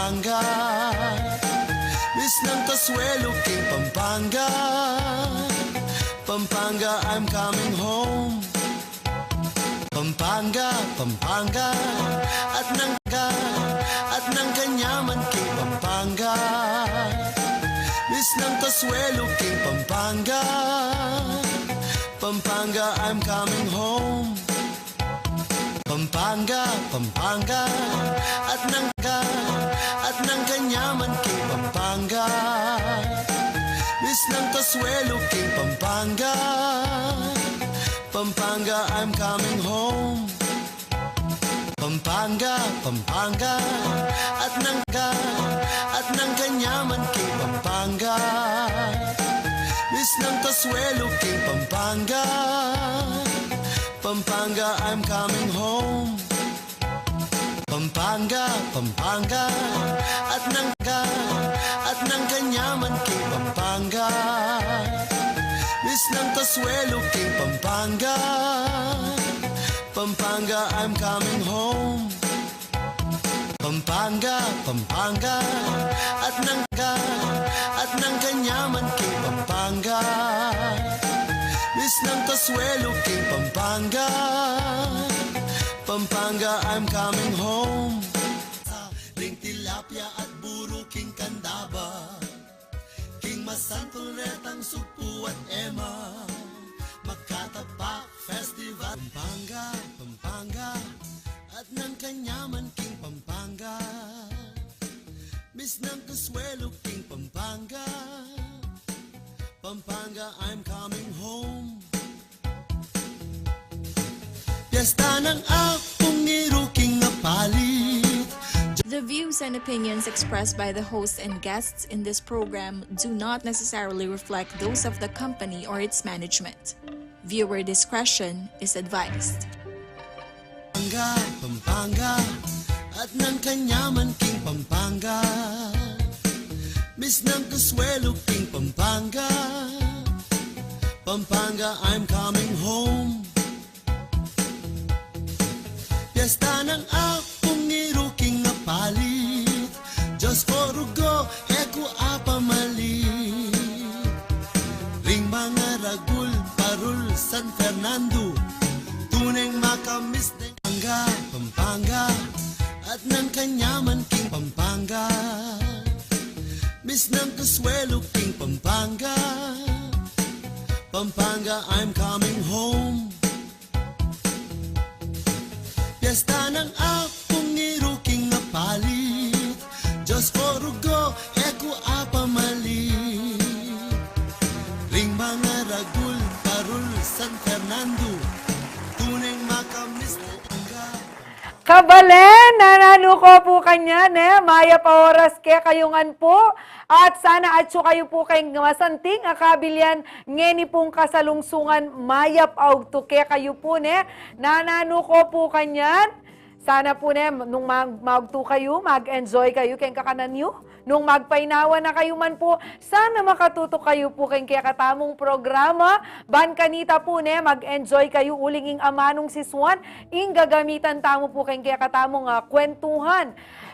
Pampanga. Miss ng Kasuelo King Pampanga. Pampanga, I'm coming home. Pampanga, Pampanga, at ng Kanyaman King Pampanga. Miss ng Kasuelo King Pampanga. Pampanga, I'm coming home. Pampanga, Pampanga, at ng Kanyaman King Pampanga. Miss ng Kasuelo King Pampanga. Pampanga, I'm coming home. Pampanga, Pampanga, at ng Kanyaman King Pampanga. Miss ng Kasuelo King Pampanga. Pampanga, I'm coming home. Pampanga, Pampanga, at ng Kanyaman King Pampanga. Miss ng Kasuelo King Pampanga. Pampanga, I'm coming home. Pampanga, Pampanga, at ng Kanyaman King Pampanga. Miss ng Kasuelo King Pampanga. Pampanga, I'm coming home. Ring tilapia at buro King Kandaba. King Masantuletang Supu at Emma. Makatapak Festival. Pampanga, Pampanga, at ng Kanyaman King Pampanga. Miss ng Kasuelo King Pampanga. Pampanga, I'm coming home. Piyesta ng akong iruking na palit. The views and opinions expressed by the host and guests in this program do not necessarily reflect those of the company or its management. Viewer discretion is advised. Pampanga, Pampanga, at ng Kanyaman King Pampanga. Miss ng Kasuelo King Pampanga. Pampanga, I'm coming home. Piyesta ng akong iruking na palit. Diyos ko rugo, eko apamalit. Ring mga ragul, parul, San Fernando. Tuneng makamis ng Pampanga, Pampanga, at ng Kanyaman King Pampanga. Miss ng Kasuelo King Pampanga. Pampanga, I'm coming home. Piyesta ng akong iruking na palit. Diyos ko rugo, eko apamalit. Ring mga ragul, parul, San Fernando. Tuneng makamis na Kabalen, nananu ko po kanya, maya pa oras kekayungan po. At sana atso kayo po kayong masanting akabilyan ngeni pong kasalungsungan mayap aug to kekayo po nananu ko po kanyan. Sana po nung magtu kayo, mag-enjoy kayo kayong kakanan nyo. Nung magpainawa na kayo man po, sana makatuto kayo po kayong kakatamong programa. Ban kanita po mag-enjoy kayo ulinging amanong siswan. Ing gagamitan tamo po kayong kakatamong kwentuhan.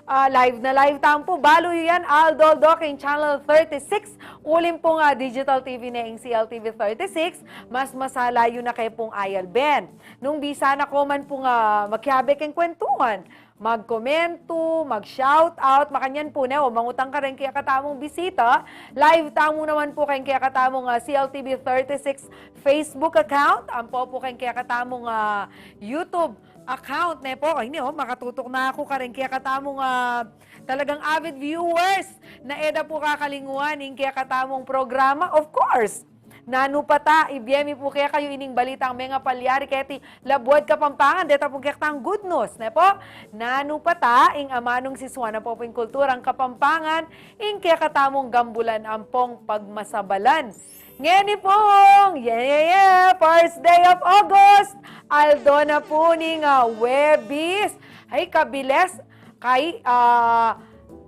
Live na live tamo po. Balu yan, Aldoldo kayong Channel 36. Ulim po digital TV na yung CLTV 36. Mas masalayo na kayo pong ILBN. Nung bisa na ko man po Makyabe kayong kwentuhan. Mag-komento, mag-shoutout, makanyan po o mangutang ka rin kaya katamong bisita. Live tamo naman po kayong kaya katamong CLTV 36 Facebook account. Ang po kayong kaya katamong YouTube account. Makatutok na ako ka rin kaya katamong talagang avid viewers na eda po kakalinguan yung kaya katamong programa. Of course, Nanu pata, ibiyemi po kaya kayo ining balitang mga palyari kaya ti labuad Kapampangan, deta po kaya tang good news, Nanu pata, ing amanong siswa na po yung kulturang Kapampangan, ing kaya katamong gambulan ampong pagmasabalan. Ngeni pong, first day of August, aldo na po ning Webis, ay kabiles, kay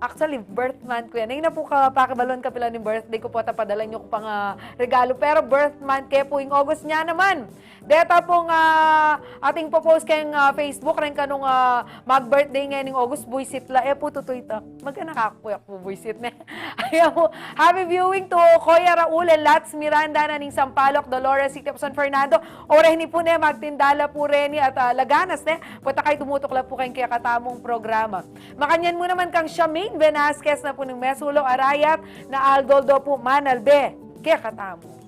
Actually, birth month ko yan. Ngayon na po pakibalon kapila ng birthday ko po, tapadala nyo ko pang regalo. Pero birth month kaya po yung August niya naman. Deta pong ating po-post kayong Facebook rin kanong mag-birthday ngayon ng August, buisit la. Po tutoy ito. Magkanakakuyak po buisit na. Ayaw po. Happy viewing to Kuya Raul and Lats Miranda na ning Sampaloc, Dolores, City of San Fernando. Oray ni po na magtindala po rin at laganas na. Punta kayo tumutok lang po kayong kaya katamong programa. Makanyan mo naman kang Shamaine Velasquez na po ng Mesulo Arayat na Aldoldo po Manalbe. Kaya katamo.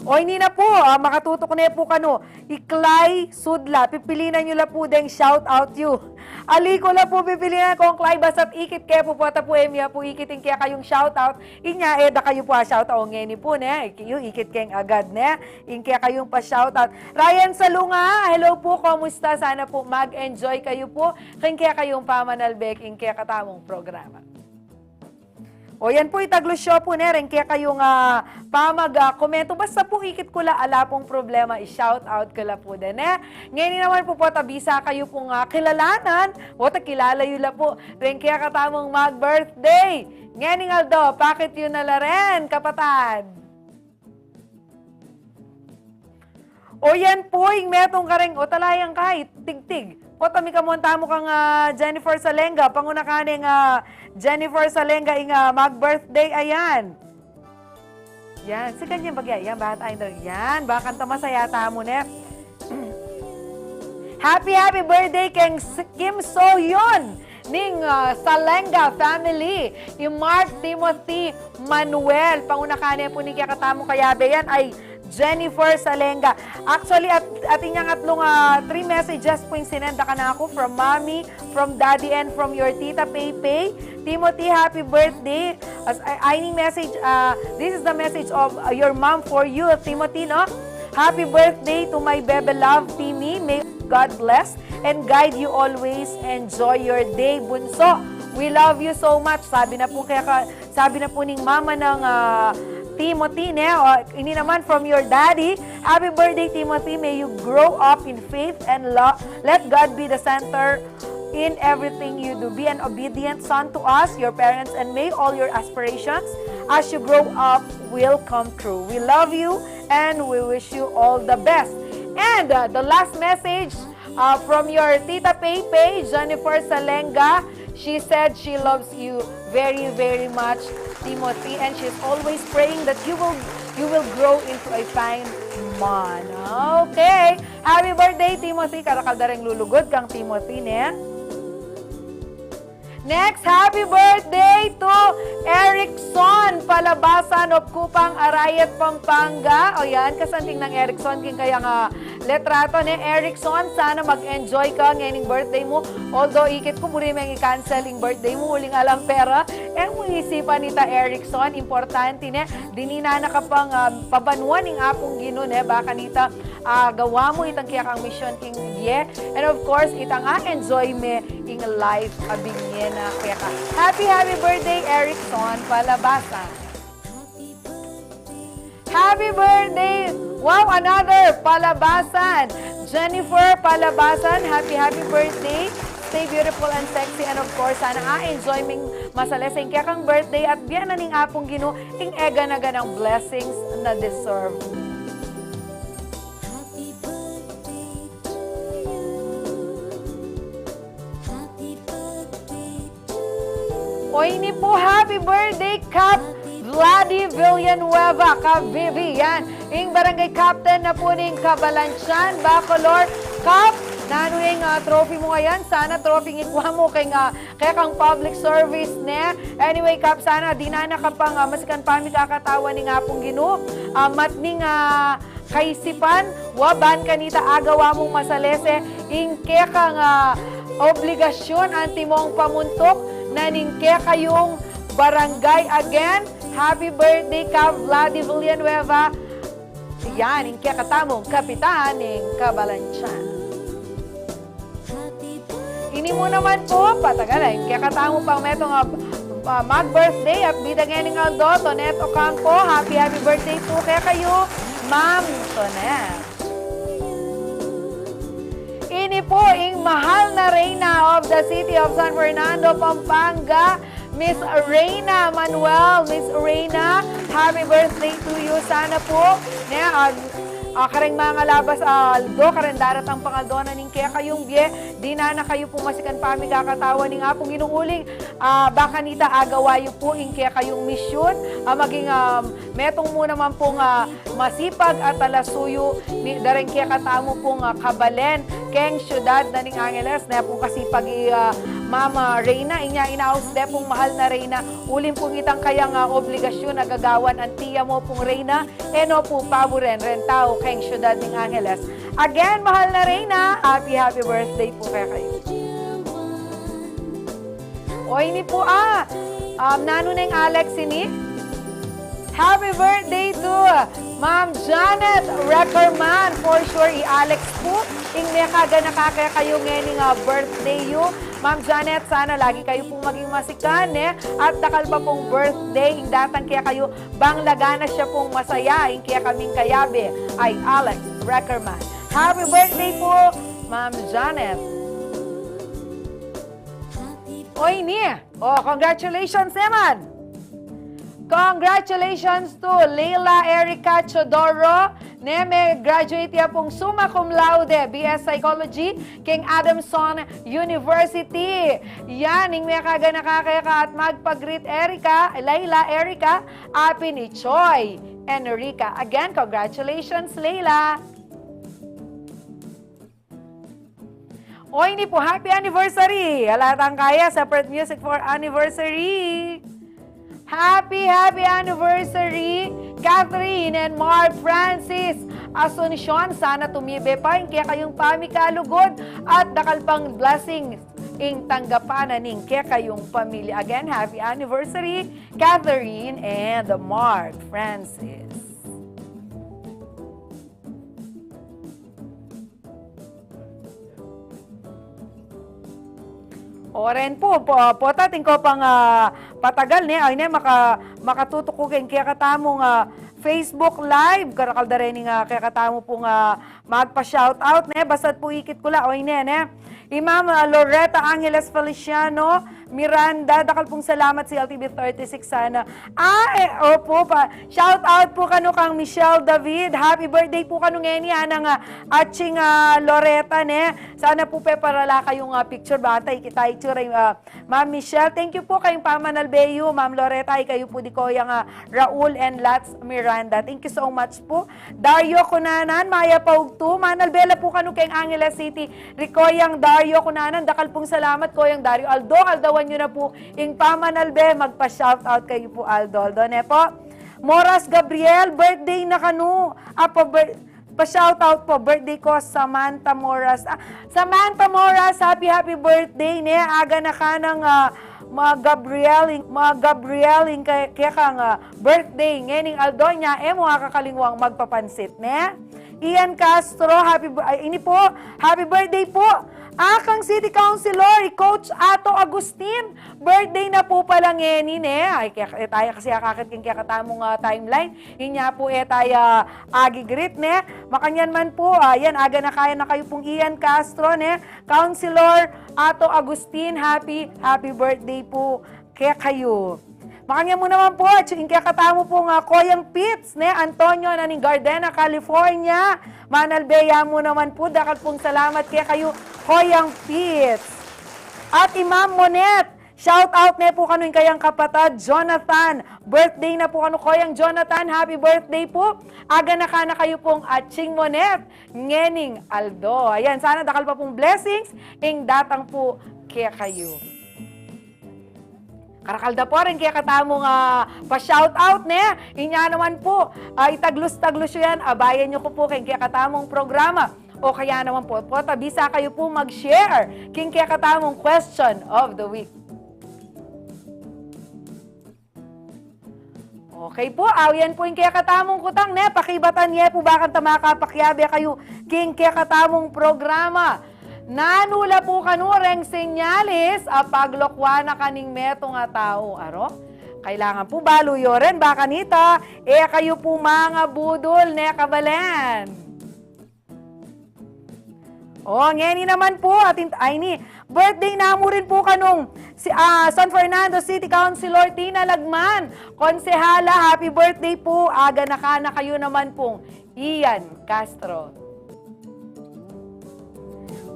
O hindi na po, makatutok na po kano. Iklay Sudla, pipilinan nyo la po deng shout out you. Aliko la po pipilinan kong Klay basat ikit kaya po po po emya po ikitin kaya kayong shout out. Inya eda kayo po shout out ngeni po ne. Ikiyo ikit kayong agad ne. In kaya kayong pa shout out. Ryan Salunga, hello po, kumusta? Sana po mag-enjoy kayo po. Kaya kayong pamanalbek in kaya katamong programa. O yan po itaglo show po na rin kaya kayong komento. Basta po ikit ko la ala pong problema, i-shout out ko la po din eh. Ngayon naman po tabisa kayo pong kilalanan. O kilala yun la po. Rin kaya katamong mag-birthday. Ngayon Aldo, bakit yun na la rin, kapatad? O yan po, yung metong ka rin, o talayang kahit, tig-tig. O tami ka monta mo kang Jennifer Salenga, panguna ka ning Jennifer Salenga ing mag-birthday, ayan. Yan, si kanya bagay, yan, bakit ay daw, yan, bakit masaya mo ne. Happy birthday keng Kim So-yun ning Salenga family. Yung Mark Timothy Manuel, panguna ka po ni kaya katamo Kayabe, yan ay Jennifer Salenga. Actually, at inyang atlong 3 messages po yung sinenda ka na ako from mommy, from daddy, and from your tita Pepe. Timothy, happy birthday. As I message, this is the message of your mom for you, Timothy, no? Happy birthday to my baby love, Timmy. May God bless and guide you always. Enjoy your day, bunso. We love you so much. Sabi na po ning mama ng Timothy, ne? Ini naman from your daddy. Happy birthday, Timothy. May you grow up in faith and love. Let God be the center in everything you do. Be an obedient son to us, your parents, and may all your aspirations as you grow up will come true. We love you and we wish you all the best. And the last message from your Tita Pepe, Jennifer Salenga. She said she loves you very, very much, Timothy, and she's always praying that you will grow into a fine man. Okay. Happy birthday, Timothy. Karakaldareng lulugod kang Timothy, ne? Next, happy birthday to Erickson Palabasan of Kupang Arayat, Pampanga. O yan, kasanting ng Erickson, king kaya nga letrato ni Erickson. Sana mag-enjoy ka ngayong birthday mo. Although, ikit ko muli may i-cancel yung birthday mo, uling alam pera. Ang isipan nita Erickson, importante ne, dinina na kapang pabanuan ng apong gino, ne, baka nita gawa mo itang kaya kang mission king ye. And of course, itang enjoy me in life abing ye na kaya ka. Happy birthday, Erickson Palabasan. Happy birthday! Wow, another Palabasan. Jennifer Palabasan, happy birthday. Stay beautiful and sexy, and of course, sana enjoy ming masaleseng kaya kang birthday at biyan na ning apong gino ing ega na ganang blessings na deserve. Oy ni po, happy birthday, Cap Vladi Villanueva, Cap Vivi, yan. Ing barangay captain na po ning Kabalansyan, Bacolor. Cap, Nanu yung trophy mo ngayon. Sana trophy ikuha mo kaya kang public service, ne? Anyway, Cap, sana di na nakapang masikan pami kakatawa ni nga pong gino. Matning kaisipan, waban kanita agawa mong masalese, ing kaya kang obligasyon anti mong pamuntok, naningke kayong barangay again. Happy birthday, Cap Vladi Villanueva. Yan, ingke katamong kapitan ng Kabalansyan. Ini mo naman po, patagalan, ingke katamo pang metong mag-birthday at bidagyan ng Aldo, Tonet Ocampo. Happy birthday po kaya kayo, Ma'am Tonet. Ini po ang mahal na reyna of the city of San Fernando, Pampanga, Miss Reyna Manuel. Miss Reyna, happy birthday to you. Sana po, kareng mga labas aldo, kareng darat ang pangaldo na ning kekayung bie, di na kayo po masikan pami kakatawa ni nga pong inuuling, baka nita agawayo po ing kekayung misyon, maging metong mo naman pong masipag at alasuyo, dareng kekatamo pong kabalen, keng syudad na ning Angeles, na pong kasipag Mama Reyna, inya inaos de pong mahal na Reyna, ulim pong itang kayang obligasyon na gagawan ang tiya mo pong Reyna, eno po paboren, rentao, keng syudad ng Angeles. Again, mahal na Reyna, happy birthday po kayo. O ini po Nanu ng Alex ini. Happy birthday to Ma'am Janet Reckerman. For sure, i-Alex po. Ing nekaga nakakayo ngayon birthday you. Ma'am Janet, sana lagi kayo pong maging masikan, at takal pa pong birthday, ing datang kaya kayo, bang lagana siya pong masaya, ing kaya kaming Kayabe, ay Alex Reckerman. Happy birthday po, Ma'am Janet. Oy, congratulations naman. Congratulations to Leila Erica Chodoro. May graduate ya pong summa cum laude, BS Psychology, King Adamson University. Yan, ing may kaga nakakaya at magpag-greet Leila Erica, api ni Choi Enrica. Again, congratulations, Leila. O, hindi po, happy anniversary. Halatang kaya, separate music for anniversary. Happy anniversary, Catherine and Mark Francis Asuncion. Sana tumibe pa yung kaya kayong pamikalugod at dakal pang blessings ing tanggapan ning kaya kayong pamilya. Again, happy anniversary, Catherine and Mark Francis. Oren po tating ko pang patagal ay makatutukukin kaya katamong Facebook Live, karakal da rin nga kaya katamo pong magpa-shoutout, basta't po ikit ko la, Ma'am Loretta Angeles Feliciano Miranda, dakal pong salamat si LTV 36 sana. Opo pa. Shout out po kano kang Michelle David. Happy birthday po kano ngayon ng Atsing Loretta Sana po parala kayong picture batay kita itsura Ma'am Michelle. Thank you po kayong Pamanalbeyo, Ma'am Loretta, kayo po di ko yung Raul and Lats Miranda. Thank you so much po. Dario Kunanan, Maya Paugtu, Manalbela po kano kayong Angeles City. Rikoyang Dario Kunanan, dakal pong salamat ko yung Dario Aldo. Aldawan nyo na po yung Pamanalbe, magpa-shoutout kayo po Aldo. Po. Moras Gabriel, birthday na kanu. Pa-shoutout po, birthday ko, Samantha Moras. Samantha Moras, happy birthday Aga na ka ng mga Gabrieling kaya kang birthday. Ngayon Aldo niya, mga kakalingwang magpapansit Ian Castro, happy birthday po. Akang City Councilor, Coach Ato Agustin, birthday na po pala ngayon Ay, tayo kasi akakit king kaya katamong timeline. Inya po tayo agigrit Makanyan man po, yan, aga na kaya na kayo pong Ian Castro Councilor Ato Agustin, happy birthday po kaya kayo. Makanya mo naman po, yung kaya katamo pong Koyang Pits, Antonio na ning Gardena, California. Manalbeya mo naman po, dakal pong salamat kaya kayo, Koyang Pits. At Imam Monet, shout out po kano yung kayang kapatid, Jonathan. Birthday na po kano, Koyang Jonathan, happy birthday po. Aga na ka na kayo pong Atsing Monet, Ngening Aldo. Ayan, sana dakal pa pong blessings, ing datang po kaya kayo. Karakalda po rin, kaya katamong pa-shoutout Inya naman po, itaglos-taglos yan, abayan nyo ko po kaya katamong programa. O kaya naman po, tabisa kayo po mag-share kaya katamong question of the week. Okay po, yan po yung kaya katamong kutang pakibatan po bakang tamakapakyabe kayo kaya katamong programa. Nanula po kanureng senyalis paglokwa na kaning meto nga tao. Kailangan po baluyo rin baka nita, kayo po mga budol kabalen. Oh, ngeni naman po, ay ni, birthday na mo rin po kanong si, San Fernando City Councilor Tina Lagman. Konsehala, happy birthday po. Aga na kayo naman pong Ian Castro.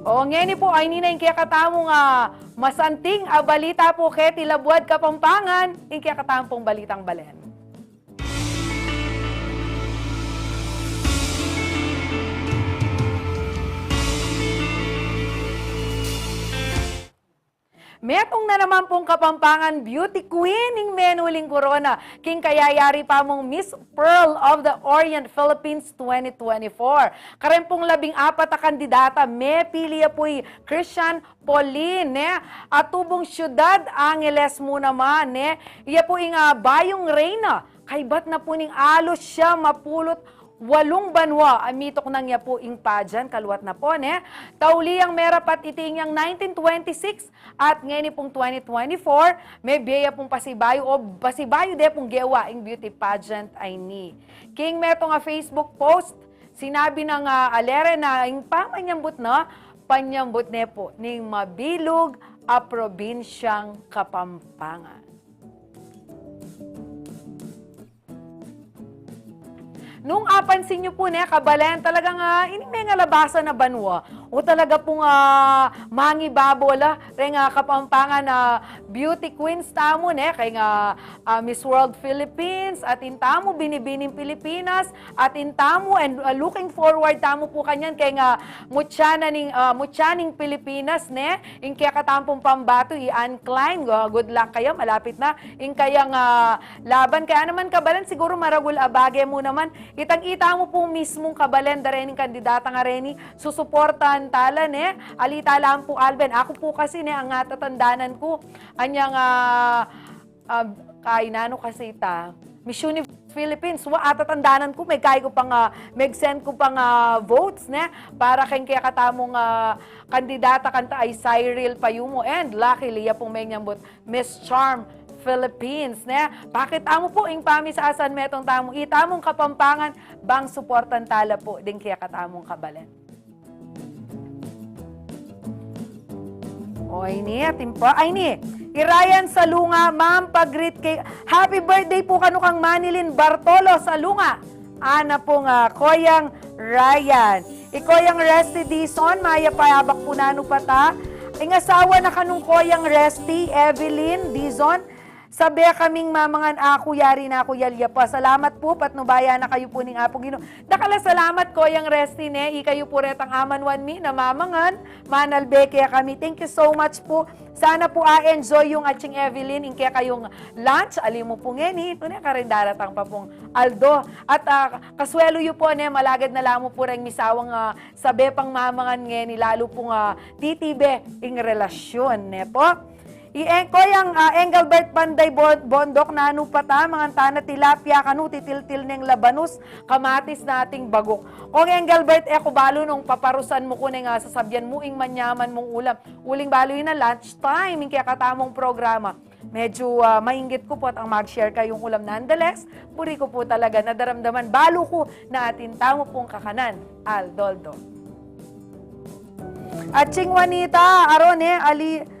O, ngeni po, ay nina yung kaya katamong masanting balita po keti Labuad Kapampangan, yung kaya katamong balitang balen. Metong na naman pong Kapampangan beauty queen ng menuling corona. King kayayari pa mong Miss Pearl of the Orient Philippines 2024. Karen pong 14 na kandidata, may pili po'y Christian Pauline, at tubong Syudad Angeles mo naman. Iya po yung Bayong Reyna. Kaybat na po ning alos siya mapulot 8 banwa, amitok nang niya po ing pajan, kaluwat na po, Tauliyang merapat itingyang 1926 at ngayon pong 2024, may biya pong pasibayo o pasibayo de pong gewa ing beauty pageant ay ni. King meto nga Facebook post, sinabi ng alere na ing pamanyambot na, panyambot ne po ning mabilog a probinsyang Kapampangan. Nung apansin nyo po, kabalen, talagang ini may nga labasan na banwa. O talaga pong mangibabola, rin Kapampangan na beauty queens tamo, kay nga Miss World Philippines, at intamo binibining Pilipinas, at intamo and looking forward tamo po kanyan kay nga mutyaning Pilipinas, in kaya katampong pambato, i-Ann Klein, good luck kayo, malapit na, in kayang laban. Kaya naman kabalen, siguro maragul abage mo naman, itang-ita mo po mismong kabalen, da rin kandidata nga rin, susuportan talan alita lang po Alben. Ako po kasi ang tatandanan ko anyang kay Nanu kasi ta Miss Universe Philippines atatandanan ko may kay ko pang meg-send ko pang votes para kaya katamong kandidata kanta ay Cyril Payumo, and luckily ya pong may nyambot Miss Charm Philippines, Bakit amo po ing pami sa asan metong tamong itamong Kapampangan bang suportan tala po din kaya katamong kabalen. O, ay ni, timpa. Ay ni, Irayan Salunga, ma'am, pag-greet kay... Happy birthday po kanu kang Manilin Bartolo Salunga. Ana pong Koyang Ryan. Ikoyang Resty Dison, maya payabak po nanu pata. Ingasawa na kanung Koyang Resty, Evelyn Dison. Sabi kaming mamangan ako, yari na ako yalya pa. Salamat po, patnubaya na kayo po ning Apo Gino. Dakala salamat ko yung restin ikayo po retang aman 1 na mamangan. Manalbe kaya kami. Thank you so much po. Sana po enjoy yung Atsing Evelyn, in kaya kayong lunch. Alim mo po ngeni, ito ka rin daratang pa pong Aldo. At kaswelo yu po malagad na lang mo po rin misawang sabi pang mamangan ngeni, lalo pong titibe ing relasyon, po. Ko yung Engelbert Panday Bondok, Nanu pata, mga tana tilapia, kanu titil-til ng labanus, kamatis nating bagok. Kung Engelbert, ko balo nung paparusan mo ko nga sasabyan mo ing manyaman mong ulam. Uling balo yun na lunch time, yung kaya katamong programa. Medyo mainggit ko po at ang mag-share kayong ulam. Nonetheless, puri ko po talaga nadaramdaman, balo ko na atin tamo pong kakanan, Aldoldo. Atsing Juanita, aron ali...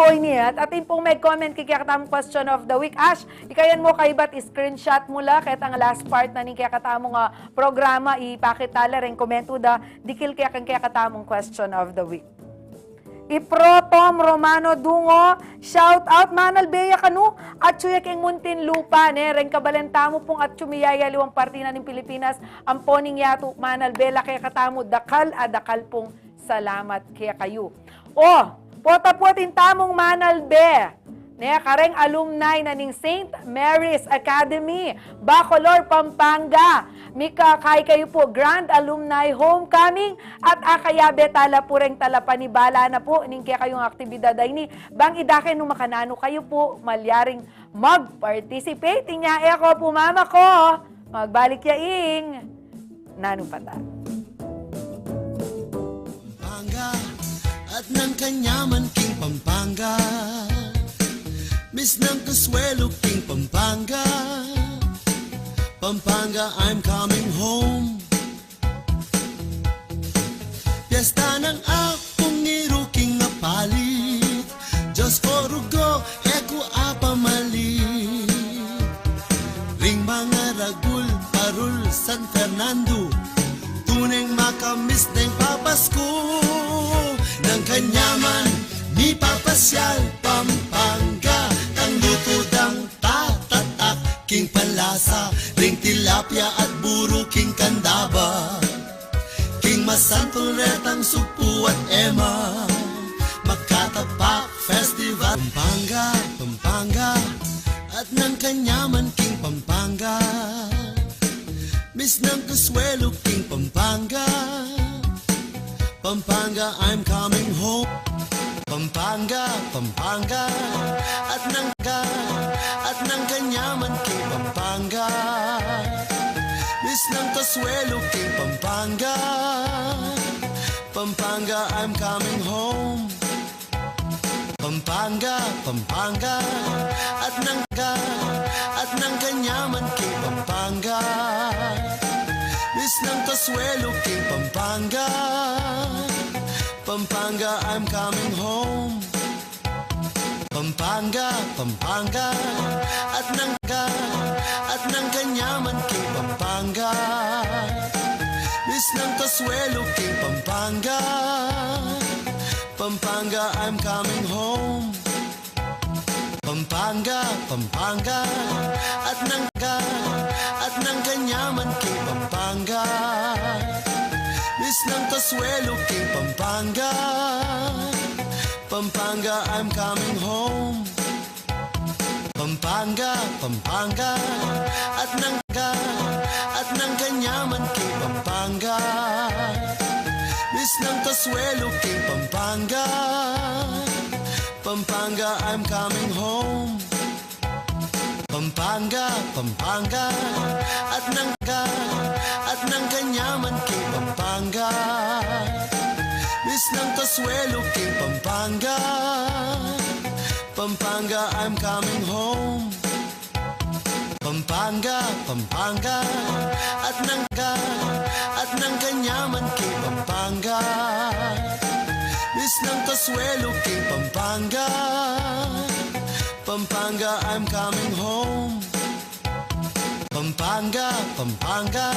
oy niya. At atin pong may comment kikatamong question of the week. Ash, ikayan mo kay ba't screenshot mo la kahit ang last part na ni kikatamong programa ipakitala rin komento da dikil kaya kang kikatamong question of the week. Ipro Tom Romano Dungo, shout out Manal Beya kanu at suya king Muntin Lupa ren kabalentamo pong at sumiyaya liwang partina ng Pilipinas ang poning yato Manal Bela kaya katamo dakal pong salamat kaya kayo. Pota-potin tamong Manalbe, kareng alumni na ning St.Mary's Academy, Bacolor, Pampanga. Mika kay kayo po, Grand Alumni Homecoming at Kayabe tala po ring talapanibala na po, ning kaya kayong aktibidad ay ni, bang idakin nung makanano kayo po, malyaring mag-participate. Niya ako po mama ko, magbalik yaing, Nanu pata. At ng kanyaman king Pampanga, Miss ng Kasuelo king Pampanga, Pampanga I'm coming home. Pesta ng akong iruking nga palit, Diyos ko rugo, eko apa mali. Ring mga ragul, parul, San Fernando, tuneng makamis ng papasko. Nang kanyaman, ni papasyal, Pampanga, ang lutudang tatatak, king palasa, ring tilapia at buro, king kandaba. King masantol retang supu at ema, Makatapak Festival. Pampanga, Pampanga, at ng kanyaman, king Pampanga. Miss ng Consuelo, king Pampanga. Pampanga, I'm coming home. Pampanga, Pampanga, at ng kanyaman, king Pampanga. Miss ng Consuelo, king Pampanga. Pampanga, I'm coming home. Pampanga, Pampanga, at ng kanyaman, king Pampanga. Miss ng Consuelo, king Pampanga. Pampanga, I'm coming home. Pampanga, Pampanga, at ng kanyaman, king Pampanga. Miss ng Consuelo, king Pampanga. Pampanga, I'm coming home. Pampanga, Pampanga, at ng kanyaman, king Pampanga. Miss ng Consuelo, king Pampanga. Pampanga, I'm coming home. Pampanga, Pampanga, at ng kanyaman, king Pampanga. Miss ng Consuelo, king Pampanga. Pampanga, I'm coming home. Pampanga, Pampanga, at ng kanyaman, king Pampanga. Miss ng Consuelo, king Pampanga. Pampanga, I'm coming home. Pampanga, Pampanga, at ng kanyaman, king Pampanga. Miss ng Consuelo, king Pampanga. Pampanga, I'm coming home. Pampanga, Pampanga,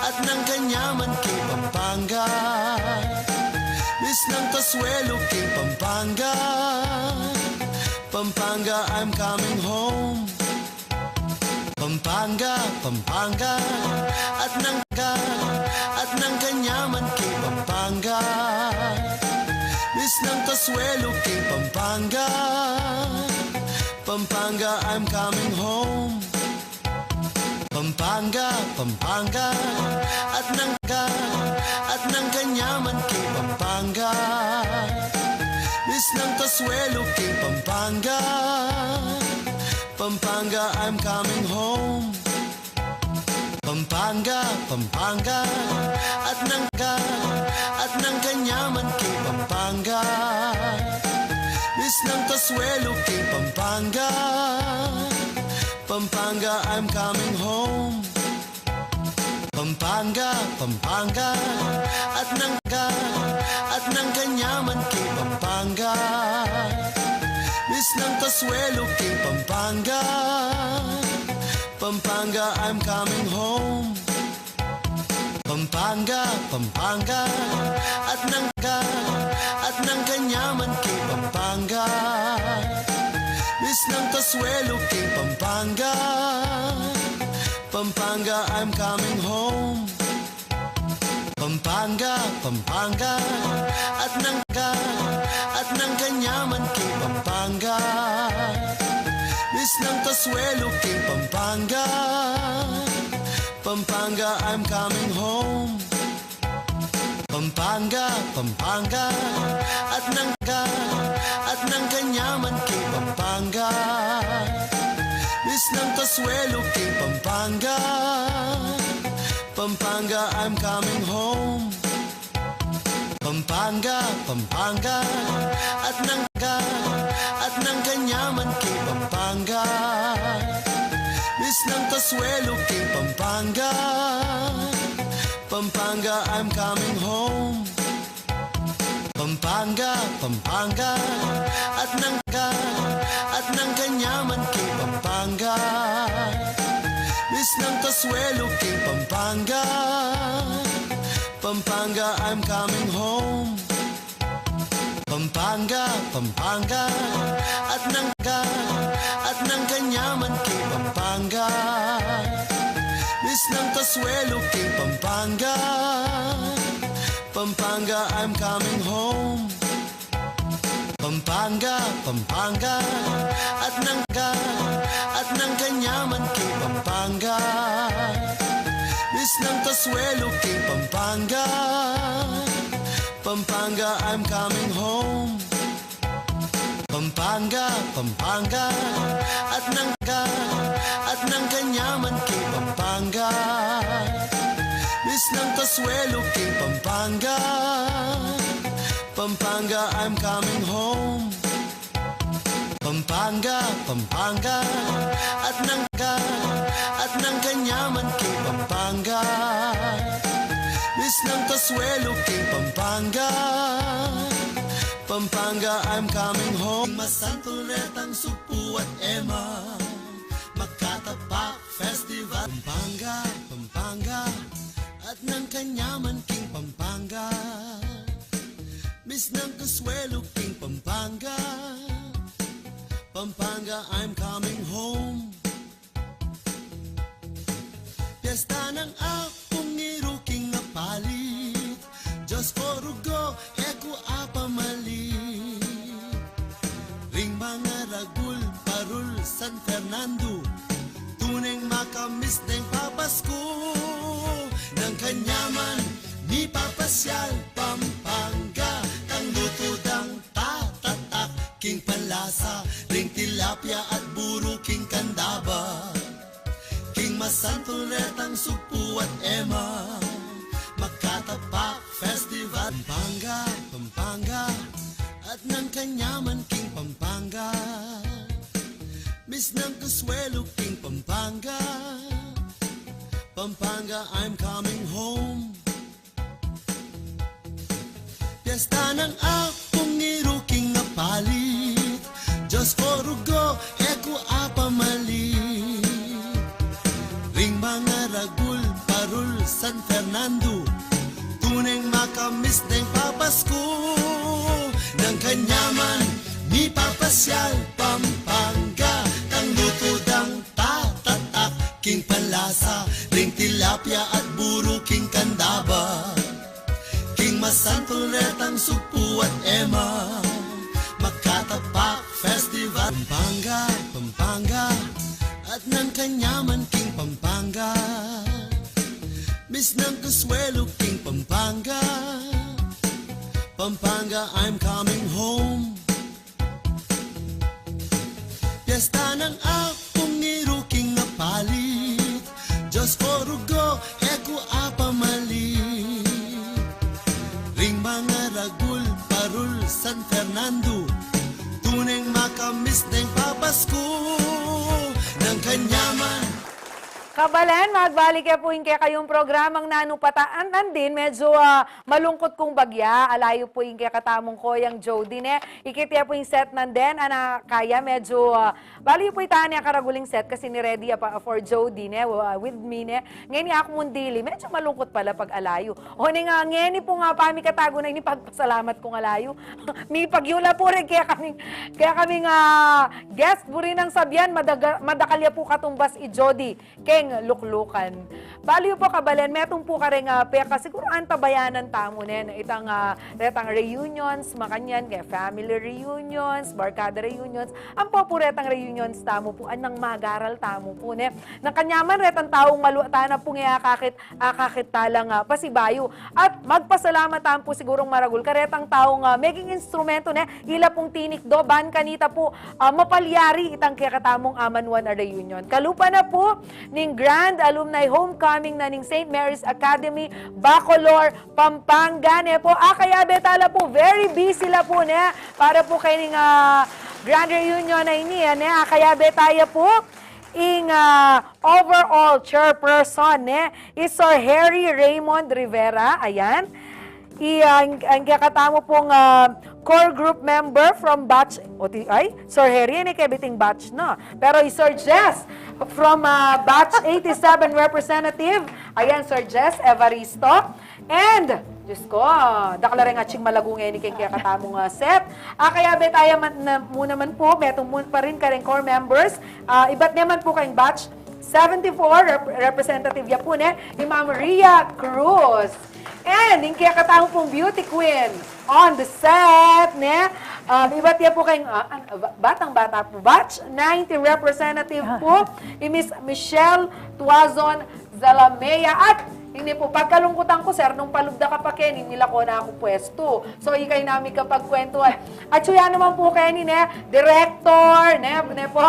at ng kanyaman, king Pampanga. Miss ng Consuelo, king Pampanga. Pampanga, I'm coming home. Pampanga, Pampanga, at ng kanyaman, king Pampanga. Miss ng Consuelo, king Pampanga. Pampanga, I'm coming home. Pampanga, Pampanga, at ng kanyaman, king Pampanga. Miss ng Consuelo, king Pampanga. Pampanga, I'm coming home. Pampanga, Pampanga, at ng kanyaman, king Pampanga. Miss ng Consuelo, king Pampanga. Pampanga, I'm coming home. Pampanga, Pampanga, at ng kanyaman, king Pampanga. Miss ng Consuelo, king Pampanga. Pampanga, I'm coming home. Pampanga, Pampanga, at ng kanyaman, king Pampanga. Miss ng Consuelo, king Pampanga. Pampanga, I'm coming home. Pampanga, Pampanga, at ng kanyaman, king Pampanga. Miss ng Consuelo, king Pampanga. Pampanga, I'm coming home. Pampanga, Pampanga, at ng kanyaman, king Pampanga. Miss ng Consuelo, king Pampanga. Pampanga, I'm coming home. Pampanga, Pampanga, at ng kanyaman, king Pampanga. Miss ng Consuelo, king Pampanga. Pampanga, Pampanga, I'm coming home. Pampanga, Pampanga, at ng kanyaman king Pampanga. Miss ng kaswelo king Pampanga. Pampanga, I'm coming home. Pampanga, Pampanga, at ng kanyaman king Pampanga. Miss ng kaswelo king Pampanga. Pampanga, I'm coming home. Pampanga, Pampanga, at ng kanyaman king Pampanga. Miss ng kaswelo king Pampanga. Pampanga, I'm coming home. Pampanga, Pampanga, at ng kanyaman king Pampanga. Miss ng kaswelo king Pampanga. Pampanga, I'm coming home. Pampanga, Pampanga, at ng kanyaman king Pampanga. Miss ng kaswelo king Pampanga. Pampanga, I'm coming home. Masantuletang Supu at Emma, Makatapak Festival. Pampanga, Pampanga, at ng kanyaman king Pampanga. Miss ng kaswelo king Pampanga. Pampanga, I'm coming home. Piyesta ng akong iruking na palit, Diyos ko rugo, eko apamalit. Ring mga ragul, parul, San Fernando, tuneng makamis ng papasko. Ng kanyaman, ni papasyal, Pampanga, tang lutudang tatatak, king palasa, ring tilapia at buro, king kandaba. King masantuletang Supu at Emma, Makatapak Festival. Pampanga, Pampanga, at ng kanyaman king Pampanga. Miss ng kaswelo king Pampanga. Pampanga, I'm coming home. Piyesta ng akong iruking na palit, Diyos ko rugo, eko apamalit. Ring mga ragul, parul, San Fernando, tuneng makamis ng papasko. Ng kanyaman, ni papasyal, Pampanga, tang lutudang tatatak, king palasa, ring tilapia at buro, king kandaba. King masantuletang Supu at Emma, Makatapak Festival. Pampanga, Pampanga, at ng kanyaman king Pampanga. Miss ng kaswelo king Pampanga. Pampanga, I'm coming home. Piyesta ng akong iruking na palit, Diyos ko rugo, eko apamalit. Ring mga ragul, parul, San Fernando, tuneng makamis ng papasko. Ng kanyaman. Kabalan, magbalik po yung kekayong programang Nanu pataan din. Medyo malungkot kong bagya. Alayo po yung katamong ko, yung Jody ne. Ikitya po yung set nanden, ana kaya medyo bali po itaan niya karaguling set kasi ni-ready pa for Jody ne, with me ne. Ngayon ako mundili, medyo malungkot pala pag alayo. O nga, ngayon po nga pa, mi katago na ini pagpasalamat kong alayo. Mi pagyula po rin kaya kaming guest po rin ang sabyan, madakalya po katumbas i Jody. Luklukan. Baliw po kabalan, metong po ka rin peka, siguro antabayanan tamo nen, itang retang reunions, makanyan, kaya family reunions, barkada reunions, ang po retang reunions tamo po, anang magaral tamo po ne. Nang kanyaman retang taong maluta na po nga akakit talang pasibayo. At magpasalamat po sigurong maragul, karetang taong making instrumento ne, ila pong tinik do, ban kanita po, mapalyari itang kaya katamong amanwan a reunion. Kalupa na po, ning Grand Alumni Homecoming na ning St.Mary's Academy, Bacolor, Pampanga ne po. Kayabe tala po, very busy la po ne, para po kay ning Grand Reunion na ini ne. Kayabe tayo po. ing overall chairperson is Sir Harry Raymond Rivera. Ayan. Ang kakatamo pong core group member from batch, Sir Harry, yan kabiting batch, no? Pero Sir Jess, from batch 87 representative, ayan, Sir Jess Evaristo, and, Diyos ko, dakla rin Atsing Malagu ngayon kay katamong set. Kayabe tayo muna man po, metong pa rin ka rin core members, iba't naman po kayong batch 74 representative ya po, ni Ma'am Ria Cruz. And, yung kaya katawang pong beauty queen on the set, iba't yan po kayong batang-bata po. Batch 90 representative po, Miss Michelle Tuazon Zalamea. At hindi po, pagkalungkutan ko, sir, nung palugda ka pa, Kenny, nila ko na ako pwesto. So, ikay namin kapag kwentuhan. At suya naman po, Kenny, director, po,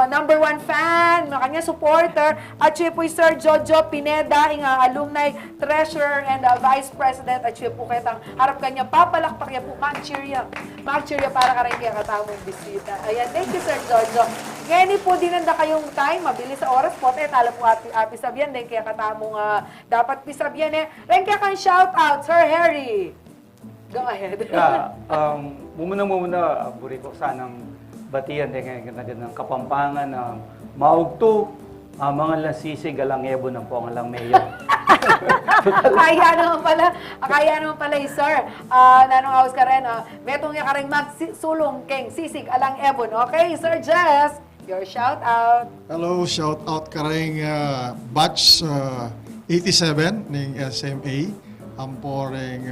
number 1 fan, kanya supporter. At suya po, Sir Jojo Pineda, alumni, treasurer, and vice president. At suya po, kitang harap kanya, papalakpak niya po, Makyabe. Makyabe para ka rin kaya katamong bisita. Ayan, thank you, Sir Jojo. Kenny po, dinanda kayong time, mabilis sa oras po, tala po, api sabihan, din kaya katamong dapat pisabyan Ren kaya kang shout out, Sir Harry. Go ahead. Muna, buri ko sanang batiyan din ng Kapampangan ng maugto, mga lasisig alang ebo ng po alang mayor. Kaya naman pala, sir. Nanong house ka rin, metong nga ka rin magsulong keng sisig alang ebon. Okay, Sir Jess, your shout out. Hello, shout out ka rin batch 87 ng SMA. Ang po rin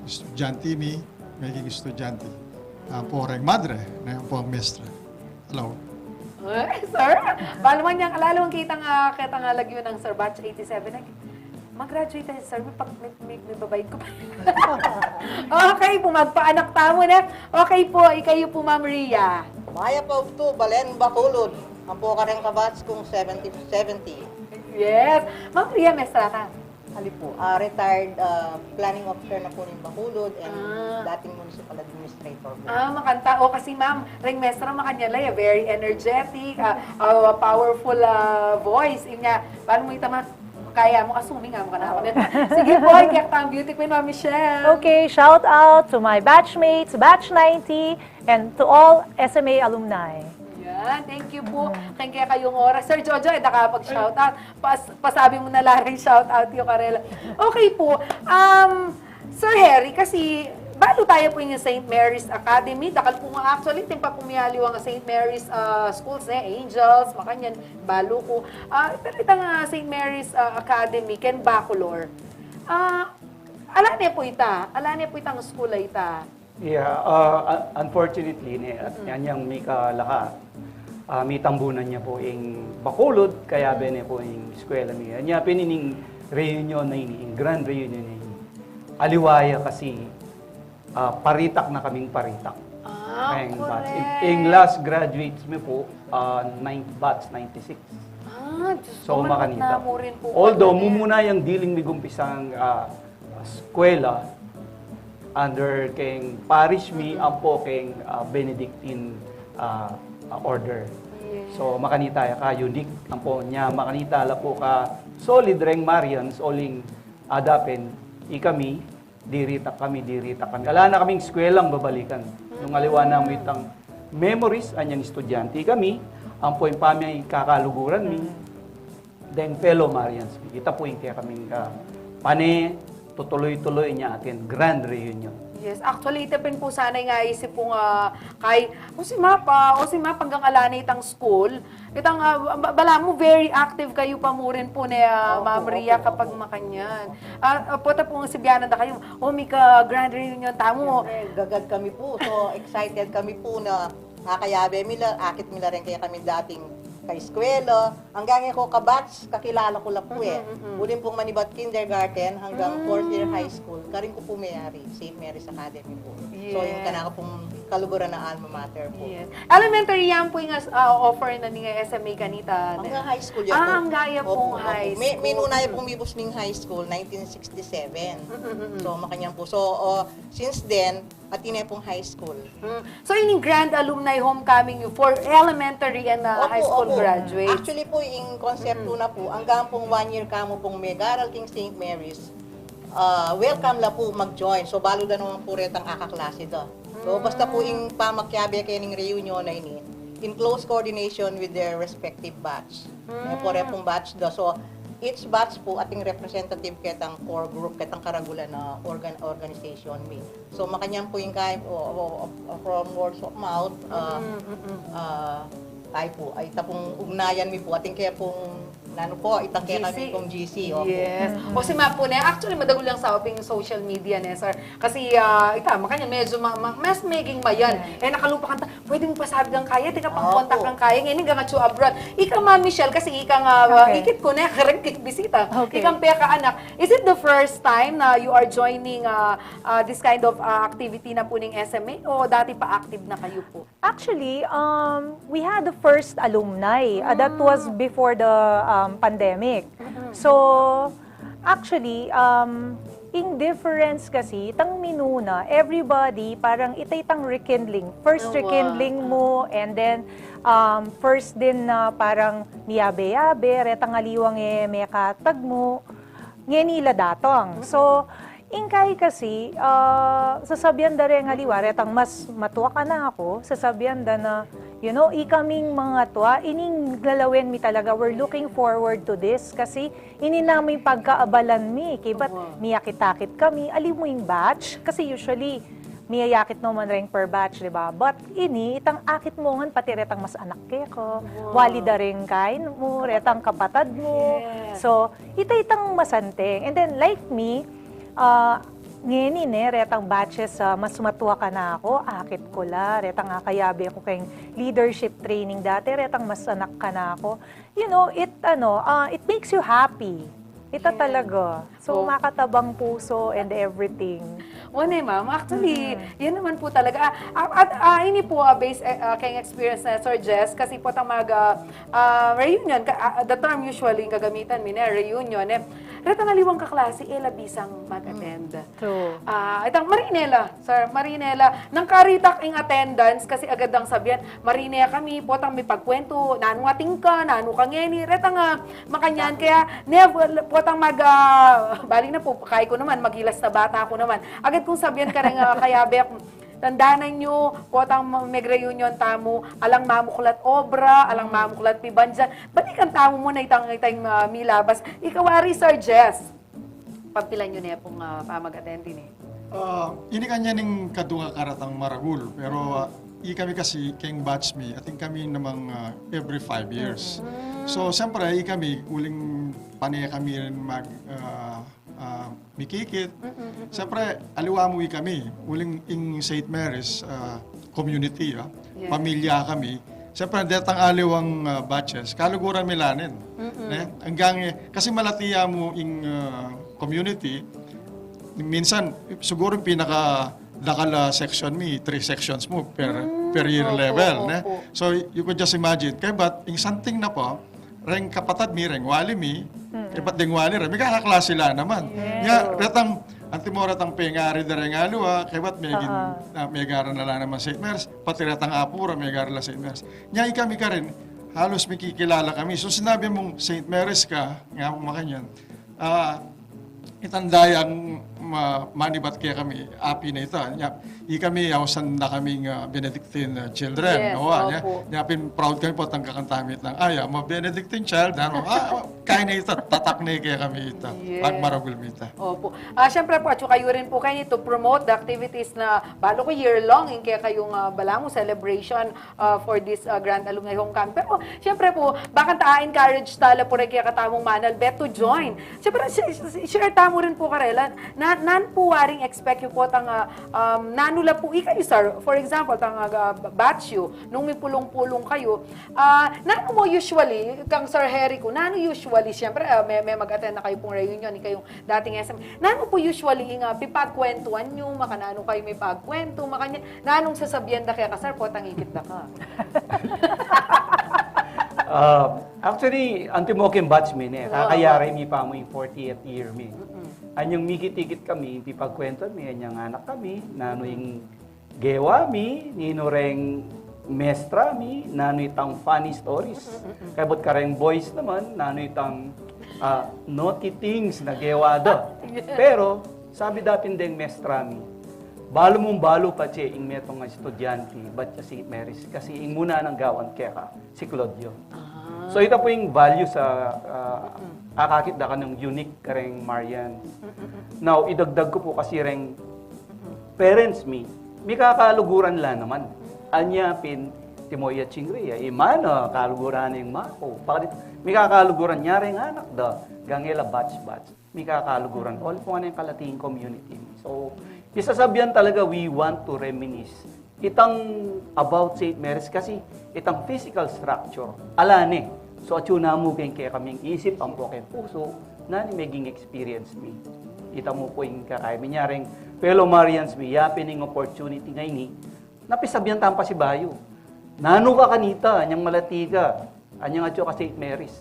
estudyante mi, magiging estudyante. Ang po rin madre, na ang po ang mestra. Hello. Sir, baluman niyang alalawang kitang lagyo ng Sir Batch 87. Mag-graduate tayo, sir. May babayad ko pa. Okay po, magpaanak tamo na. Okay po, ikayo po, Ma'am Ria. Maya pa to, Balen, Bacolor. Ang po ka rin kabats kung 70. Yes. Ma'am Ria, mestra ka. Ali po, retired planning officer na po ng Bacolod and dating municipal administrator po. Makanta. O kasi ma'am, ring mestra makanyalay, very energetic, powerful voice. Inya, paano mo itama? Kaya mo, assuming nga mo ka na. Sige po, kaya ang beauty queen, Ma'am Michelle. Okay, shout out to my batchmates, batch 90, and to all SMA alumni. Yan, thank you po. Kaya kayong oras. Sir Jojo, nakapag-shout out. Pasabi mo na lang shout out yung Karela. Okay po. Sir Harry, kasi bago tayo po yung St. Mary's Academy, dakal po nga actually, timpa pumiyali ang St. Mary's schools, Angels, makanyan, balu ko. Pero itang St. Mary's Academy, ken Bacolor. Ala niya po itang school ay ita. Yeah, unfortunately, at yan yung may kalaka, may tambunan niya po yung Bacolod, Kayabe niya po yung eskwela niya. Niya pinining reunion na yung grand reunion na yung aliwaya kasi paritak na kaming paritak. Correct. Yung last graduates mo po, batch 96. Diyos So, ko, makanita. mo rin po. Although, mumuna yung dealing migumpisang eskwela under keng parish mi, ang po keng Benedictine order. Yes. So, makanita ka, unique ang po niya. Makanita la po ka, solid reng Marians, oling adapin, ikami, dirita kami. Ala na kaming skwelang babalikan. Yung aliwa na itang memories, anyang estudyante kami, ang po yung pamiyay kakaluguran mi, then fellow Marians. Kita po yung kaya kaming tutuloy-tuloy niya atin grand reunion. Yes, actually, itapin po sana nga isip po nga kay, o si Mapa hanggang alanay itang school, itang, bala mo, very active kayo pa mo rin po na Ma'am Ria kapag makanyan. Pota po nga si Biana na kayo, may ka grand reunion tamo. Gagad kami po, so excited kami po na Kayabe akit mila rin kaya kami dating ka-eskwela. Hanggang ako kabats, kakilala ko lang po Uling pong manibat kindergarten hanggang 4th year high school. Karin ko po mayari, St. Mary's Academy po. Yes. So yung kanaka pong kaluguran na alma mater po. Yes. Elementary yan po yung offer na ni SMA kanita. Hanggang high school yan po. Ang gaya pong high school. May nunay pong mibus ng high school, 1967. So makanyang po. So since then, at yun pong high school. So, yung grand alumni homecoming for elementary and high school graduates. Actually po, yung konsepto na po, hanggang pong 1 year kamo pong may garal king St. Mary's, welcome la po mag-join. So, balo na naman po rin ang akaklase do. So, basta po yung Makyabe kayo ng reunion na ini, in close coordination with their respective batch. May po rin pong batch do. So, each batch po ating representative ketang core group ketang karagulan na organization mi. So makanyang po yung kain from words of mouth ay po ay tapong ugnayan mi po ating kaya pong nano po itang kaya kami pong GC. Yes. O si Map po na, actually madagol lang sa oping social media ne, sir. Kasi ita, makanya medyo mas maging mayan. Nakalupa kanta, pwede mo pasabi kang kaya, tika pang kontak kang kaya, ngayon nga nga abroad. Ika Ma Michelle, kasi ika nga, ikit ko na, karagkik bisita. Ikang peka anak. Is it the first time na you are joining this kind of activity na po ng SMA? O dati pa active na kayo po? Actually, we had the first alumni. That was before the pandemic. So, actually, in difference kasi, tang minuna, everybody, parang itay-tang rekindling. First rekindling mo, and then, first din na parang niyabe-yabe, retang aliwang may katag mo, ngenila datong. So, ingkay kasi, sasabihan da rin haliwa, retang mas matuwa ka na ako, sasabihan da na, you know, ikaming mga tuwa, ining lalawin mi talaga, we're looking forward to this, kasi ini namin pagkaabalan mi, kibat miyakit-akit kami, alim mo yung batch, kasi usually, miyayakit naman rin per batch, di ba? But ini, itang akit mo ngan, pati retang mas anak ko, wali da rin kain mo, retang kapatad mo, so, itang masanteng, and then like me, ngayon retang batches, mas matuwa ka na ako, akit ko la, retang Kayabe ako kayong leadership training dati, retang mas anak ka na ako. You know, it makes you happy. Ito talaga. So, makatabang puso and everything. Ma'am. Actually, yun naman po talaga. Ini po, based kayong experience na Sir Jess, kasi po itang reunion, the term usually gagamitan mi na reunion, retang aliwang kaklase, labisang mag-attend. True. Itang Marinela, Sir, Marinela, nang karitak ing attendance, kasi agad ang sabihan, Marinela kami, po itang may pagkwento, nanu ating ka, nanu ka ngeni, retang makanyan, kaya po itang balik na po, kaya ko naman, maghilas na bata ako naman. Agad kung sabihan ka rin Kayabe, tandaanan nyo, po itang meg-reunion tamo, alang mamuklat obra, alang mamuklat pibanjan, balikan tamo mo na itang milabas. Ikawari, Sir Jess, pagpilan nyo na pong pamag-attendin Ini kanya ning kadunga karatang maragul, pero kami kasi keng batch mi, ating kami namang every 5 years. So, siyempre, kami, uling panaya kami rin mikikit. Siyempre, aliwa mo kami, uling in St. Mary's community, pamilya kami. Siyempre, detang aliwang batches, kaluguran milanin. Kasi malatiya mo in community, minsan, siguro pinaka-dakala section mi, 3 sections mo per year level. So, you could just imagine, kaya ba't, yung something na po, reng kapatad mi, reng wali mi, ba't ding wali rin, may kakaklase lang naman. Nga, retang, antimoratang pengari da rin aluwa, kaya ba't may gara na lang naman St. Mary's, pati retang apura, may gara lang St. Mary's. Nga, kami ka rin, halos may kikilala kami. So, sinabi mong St. Mary's ka, nga makanyan, itandayang manibat kaya kami, api na ito. Kami, yawasan na kaming Benedictine children. Yes, Pin proud kami po, tangkakantamit ng Benedictine child. Kaya na ito, tatak na kaya kami ito. Pagmaragul ito. Opo. Siyempre po, at kayo rin po kayo to promote the activities na balo ko year-long, in kaya kayong balango celebration for this Grand Alumni Homecoming. Pero siyempre po, baka encourage tala po rin kaya katamong manal, bet to join. Siyempre, share tamo rin po karela, nan po waring expect yung po tang nanula po ikayo, sir. For example, tang batch you, nung may pulong-pulong kayo, nano mo usually, kang Sir Harry ko, nano usually, siyempre, may mag-attend na kayo pong reunion, kayong dating SM, nano po usually, pipagkwentuhan nyo, makanano kayo may pagkwento, makanya, nanong sasabihan na kaya ka, sir, po tang ikit na ka. Actually, antimoking batch mi kakayari mi pa mo yung 40th year mi. Anyong mikit-ikit kami, pipagkwento mi, anyang anak kami, nano yung gewami, ninoreng mestrami, nano itang funny stories. Kabot kareng boys naman, nano itang naughty things na gewada. Pero, sabi datin deng mestrami, balo mong balo pa siya ing metong nga estudyante, ba't siya St.Mary? Kasi ing muna ng gawan kaya ka, si Claudio. So ito po yung value sa akakit da ka ng unique kareng Marian. Now, idagdag ko po kasi reng parents mi, may kakaluguran lang naman. Anya pin Timoya Chingria, imano kaluguran yung mako. Bakit may kakaluguran niya rin anak da, gangela batch. May kakaluguran. All po nga yung kalating community. So, isasabihan talaga we want to reminisce. Itang about St. Mary's kasi itang physical structure. Alane. So, atuna mo kaya kaming isip, ang po kayong puso, na maging experience mi. Ita mo po yung kakaya. Minyaring fellow Marians mi, happening opportunity ngayon ni, napisabihan tampa si Bayo. Nano ka kanita, anyang malati ka, anyang atyo ka St. Mary's.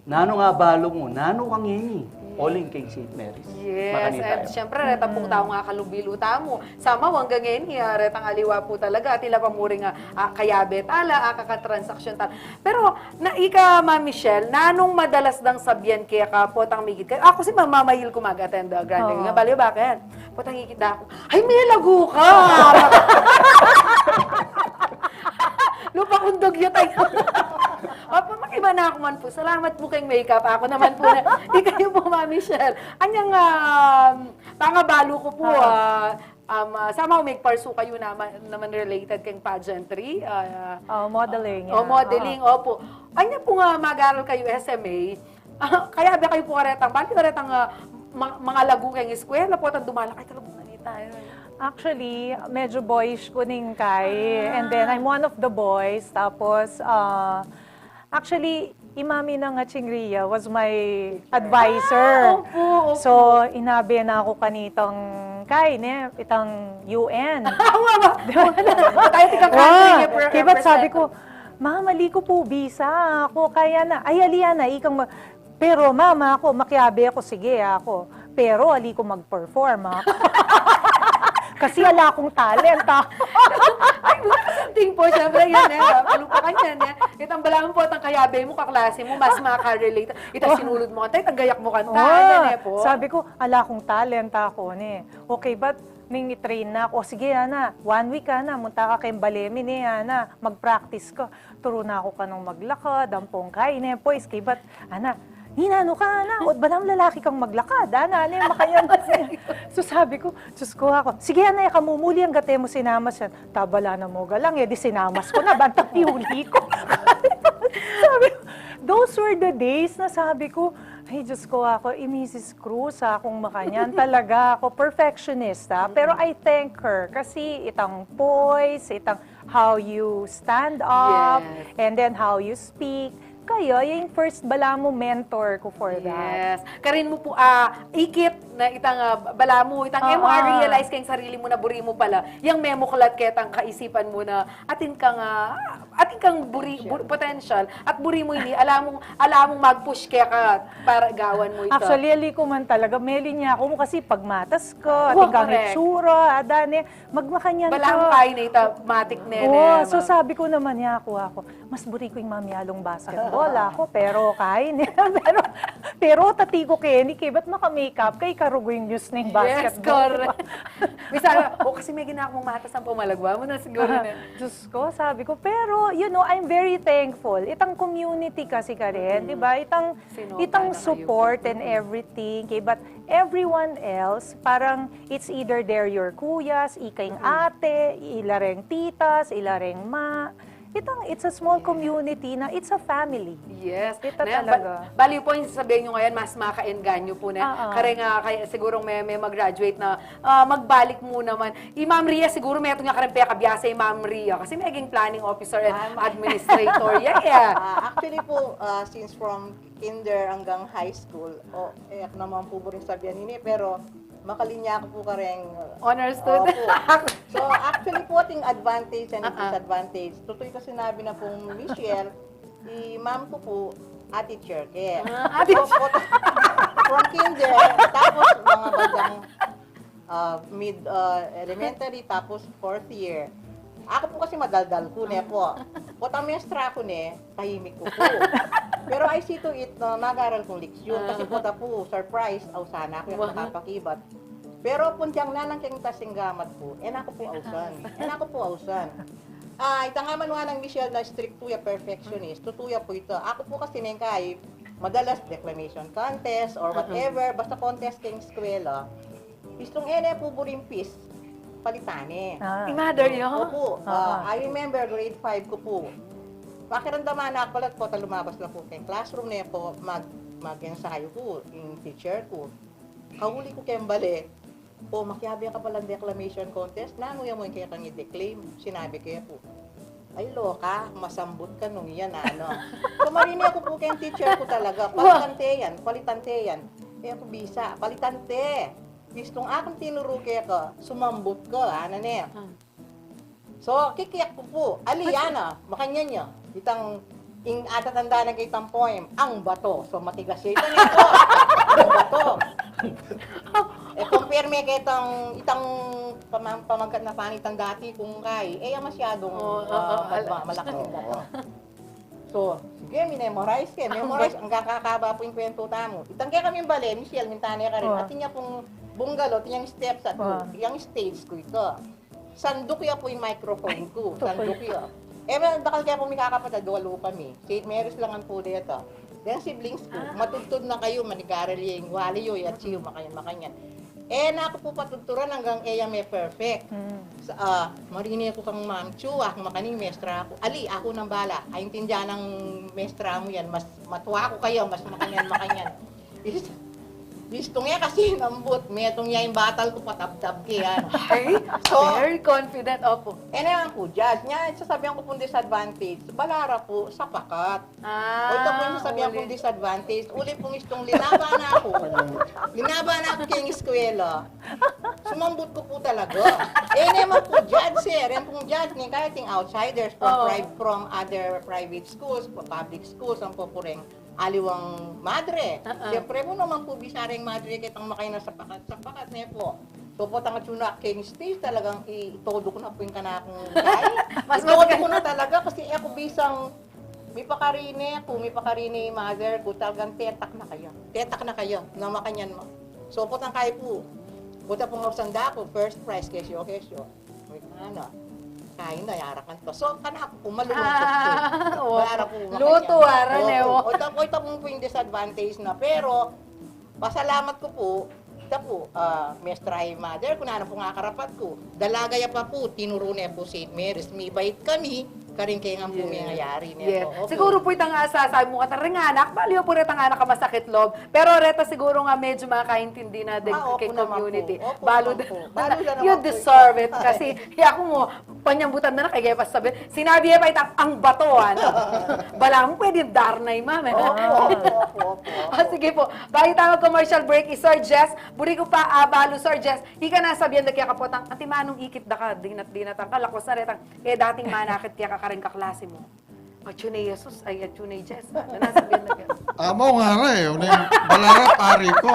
Nano nga balo mo, nano kang ngini. Oling kay St. Mary's. Yes, at syempre, reta pong tao nga kalubiluta mo. Sama, hanggang ngayon, retang aliwa po talaga. At ila pa mo rin kayabe tala, kakatransaksyon tala. Pero, ika, Ma'am Michelle, nanong madalas dang sabyan kaya ka po tang migit ka? Ako si mamamahil ko mag-attend the grande. Nga baliw, bakit? Po tang higit na ako, ay, may lagu ka! Lupa kundog yun tayo. Opo, makiba na ako man po. Salamat po kayong makeup. Ako naman po na, di kayo po, Ma'am Michelle. Anyang pangabalo ko po, sama ko may parso kayo naman related kang pageantry. Modeling. Modeling, opo. Anya po nga mag-aral kayo SMA, kaya ba kayo po karetang, bakit karetang mga lagu kayong eskwela po, at dumalakay talagang tayo. Actually, medyo boyish ko ning kay. And then, I'm one of the boys. Tapos, actually, imami ng Chingria was my advisor. Opo. So, inabi na ako kanitang kay, itang UN. Tayo tika country Kaya ba't sabi ko, mali ko po visa. Ako, kaya na. Ay, aliya na, pero mama ako, Makyabe ako, sige ako. Pero ali ko mag-perform ako. Kasi ala akong talent, Ay, something po, syempre, yan palupakan yan, itang balaman po, itang kayabe mo, kaklase mo, mas maka-relate. Ita sinulod mo kanta, itang gayak mo kanta, yan po. Sabi ko, ala akong talent ako, Okay, but ning i-train na ako, sige, Ana, 1 week, Ana, munta ka kayong balemi, Ana, mag-practice ka. Turo na ako kanong maglakad, dampong kay, boys, kay, but, Ana, hinano ka, Ana, o balang lalaki kang maglakad, Ana, makayan. So sabi ko, Diyos ko ako, sige, Ana, kamumuli ang gate mo sinamas yan. Tabala na mo galang, di sinamas ko na, bantang ihuli ko. Sabi ko, those were the days na sabi ko, ay, Diyos ko ako, Mrs. Cruz, akong makanyan. Talaga ako, perfectionist, Pero I thank her kasi itang voice, itang how you stand up, and then how you speak. Kayo, yung first bala mo mentor ko for that. Yes. Karin mo po, ikit na itang bala mo, itang mo realize kayong sarili mo na buri mo pala, yung memo kulat ketang kaisipan mo na atin kang potential at buri mo ini, alam mong mag-push kaya ka para gawan mo ito. Actually, ali ko man talaga, meli niya ako mo kasi pagmatas ko, ating kang itsura, adane, magmakanyan ko. Balang kayo na ito, matik nene. So sabi ko naman niya ako, mas buri ko yung mamyalong basketball ako, pero kain. pero tati ko kay ba't maka-makeup? Kay karugo yung news ng basketball. Yes, correct. Misal, kasi may ginakong matas ang pumalagwa mo na siguro na. Diyos ko, sabi ko, pero, I'm very thankful. Itang community kasi ka rin, di ba? Itang support and everything. But everyone else, parang it's either they're your kuyas, ikaing ate, ilareng titas, ilareng ma. It's a small community na it's a family. Yes. Ito talaga. Bali po yung sasabihin nyo ngayon, mas maka-enganyo po na. Kaya siguro may mag-graduate na magbalik mo naman. Ma'am Ria, siguro may ito nga karang kabiyasa yung Ma'am Ria. Kasi may naging planning officer and administrator. Actually po, since from kinder hanggang high school, naman po rin sabihan ini, pero makalinya ako po kareng honor student. So actually po ating advantage and disadvantage. Tutoy ko sinabi na pong Michelle, ma'am ko po teacher kaya. From kinder, tapos mga bandang mid-elementary, tapos 4th year. Ako po kasi madaldal ko ne po. Ang mestra ko ne, tahimik ko po. Pero I see to it na mag-aral kong leksyon. Kasi po surprise, aw sana ako yung nakapakibat. Pero puntyang nalang keng tasinggamat po, ako po ausan. Itangaman nga ng Michelle na strict tuya, perfectionist, tutuya po ito. Ako po kasi nengkay, madalas declamation contest or whatever, basta contest keng eskwela. Istong po burimpis, palitane. Mother yun? Opo. I remember grade 5 ko po. Pakiramdaman na ako po, lumabas na po keng classroom na po, mag-ensayo ko, yung teacher ko. Kahuli ko kayong bali. Po, Makyabe ka palang declamation contest, nanguya mo yung kaya kang i-declaim. Sinabi kaya po, ay loka, masambot ka nung yan, ano. Kumarinig ako po kayong teacher ko talaga, palitante yan. Kaya ko bisa, palitante. Gustong akong tinuro kaya ka, sumambot ka, ano na. So, kikiyak ko po, aliyana, makanyan niya. Itang, atatanda na kitang poem, ang bato. So, matigas siya. Ito nito, ang bato. Compare me kay itang pamangkat na panitan dati kung kay, masyadong malaki bato. So, sige, memorize ang kakakaba po yung kwento tamo. Itang kaya kami bale, Michelle, mintane ka rin. At niya pong bunggalo, tiyang steps at yung stage ko ito. Sandok ya po yung microphone ko. Sandok ya. Bakal kaya po may kakapatid, walo kami. St.Mary lang ang po dito. Then siblings ko, matutod na kayo, manigaral yung wali yoy at siyo, makanyan. Nako po patuturan hanggang may perfect. Marinig ko kang ma'am Chu, ako makaning mestra ako. Ali, ako nang bala. Aintindihan ng mestra mo yan, mas matuwa ko kayo, mas makanyan. Gusto nga kasi nambot, metong niya yung batal ko patabtab kaya. Very confident, opo. Naman po, judge niya, sasabihan ko pong disadvantage, balara po, sa pakat. O ito po yung sasabihan kong disadvantage, uli pong istong linaban ako kayong eskwela. Sumambot ko po talaga. Naman po, judge yan pong judge ni kahit yung outsiders from other private schools, public schools, ang po rin aliwang madre. Siyempre mo naman po bisaring madre kitang makay na sapakat niya po. So po tanga tuna king stage talagang itodo ko na po yung kanakong gay. Itodo ko na talaga kasi ako bisang may pakarine mother ko talagang tetak na kayo na makanyan mo. So po tang kay po. Buta pong sanda ko first prize kesyo. Wait na kain na, yarakan to. So, kana ako malulungkot ko. Para po luto, aran O ito po yung disadvantage na. Pero, pasalamat ko po, ito po, mestra mother, kung ano po nga karapat ko. Dalagaya pa po, tinuro niya po St. Mary's. May bait kami, karing kaya nga po may ngayari niya. Siguro po itang sasabi mo ka anak, baliw po retang anak ka masakit loob. Pero reta siguro nga medyo makaintindi na kay community. Balo you deserve it. Kasi ako mo, panyambutan na kaya pa sabi, sinabi pa itang ang bato, ano? Bala mo pwede darnay, ma'am. Sige po, bago tayo commercial break, Sir Jess, buri ko pa, balo, Sir Jess, hika na sabihan na kaya kapotang, ati manong ikit da ka, dinat ang kalakos na retang, kaya dating manakit kaya karing kaklase mo. Atsunay Jesus, ay atsunay Jess. Nasabihan na kaya. Amo nga yung balara pari ko.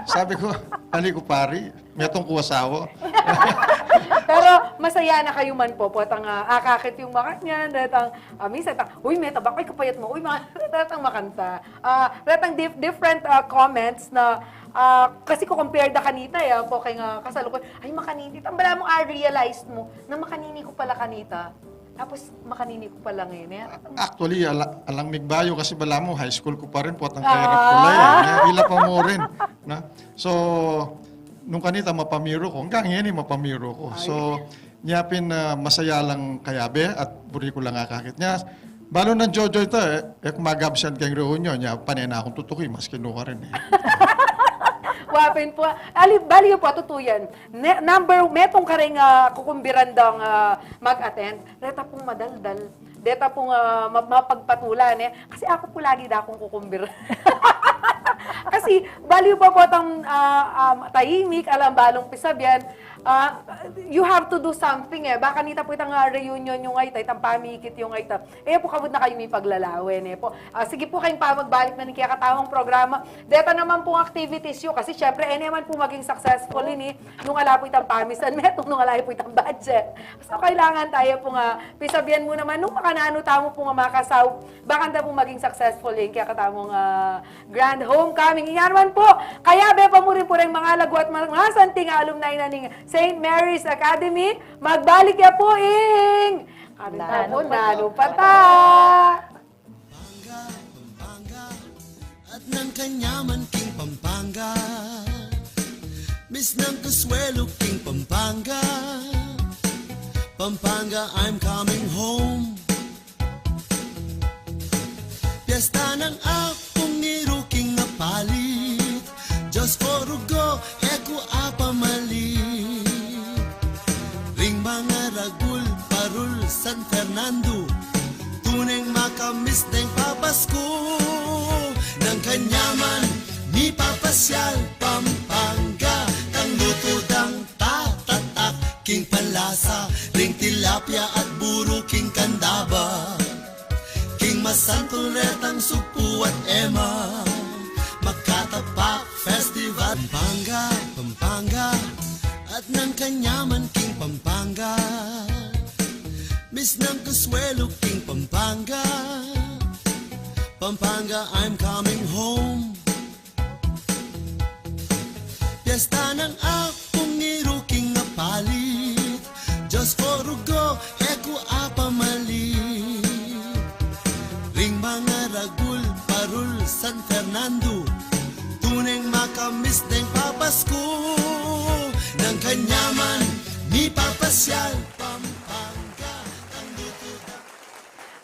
Sabi ko, ali ko pari, may itong kuwasawa. Pero masaya na kayo man po, potang akakit yung makanyan, retang, minsan, uy, meta, bakit kapayat mo? Uy, retang makanta. Retang different comments na, kasi ko compare da kanita, po kay nga kasalukod, ay makanini, tambala mo, realize mo, na makanini ko pala kanita. Tapos makanini ko pala ngayon. Actually, alang migbayo kasi bala mo, high school ko pa rin po at ang kairap kulay. Ila pa mo rin. Na? So, nung kanita mapamiro ko, hanggang ngayon mapamiro ko. So, niyapin na masaya lang Kayabe at buri ko lang akakit niya. Balo ng Jojo ito kumagabsyan kayong reunion niya, panena akong tutukoy, mas kinuha rin Wapin po. Bali po, tutuyan. Metong karing kukumbirandang mag-attend, reta pong madaldal. Deta pong mapagpatulan. Kasi ako po lagi da akong kukumbir. Kasi bali po itong tahimik, alam balong pisabyan. you have to do something baka nita po itang reunion yung ay itang pamikit yung ay po kabud na kayo may paglalawin po. Sige po kayong magbalik na ni kaya katawang programa. Deta naman pong activities yun kasi syempre naman po maging successful ini nung ala po itang pamisan metong nung ala po itang budget. So kailangan tayo po pisabihan mo naman nung makanano tamo po makasaw baka na po maging successful kaya katawang grand homecoming. Iyan naman po Kayabe pa mo rin po rin mga lagu at mga santing alumni na ning St.Mary's Academy. Magbalik ya po Nanu pata. Pampanga, at ng kanyaman king Pampanga. Miss ng kaswelo king Pampanga. Pampanga, I'm coming home. Piyesta ng akong niruking na palit. Diyos ko rugo, eko apamalit. Ring mga ragul, parul, San Fernando. Tuneng makamis deng papasko. Nang kanyaman, ni papasyal Pampanga. Tang luto dang tatatak, king palasa. Ring tilapia at buro, king kandaba. King masantol retang supu at ema. Makatapak Festival Pampanga, Pampanga, at ng kanyaman king Pampanga. Miss ng kaswelo king Pampanga. Pampanga, I'm coming home. Piyesta ng akong niruking na palit. Diyos ko rugo, eko apamalit. Ring mga ragul, parul, San Fernando. Tuneng makamis deng papasko. Nang kanyaman, ni papasyal Pampanga.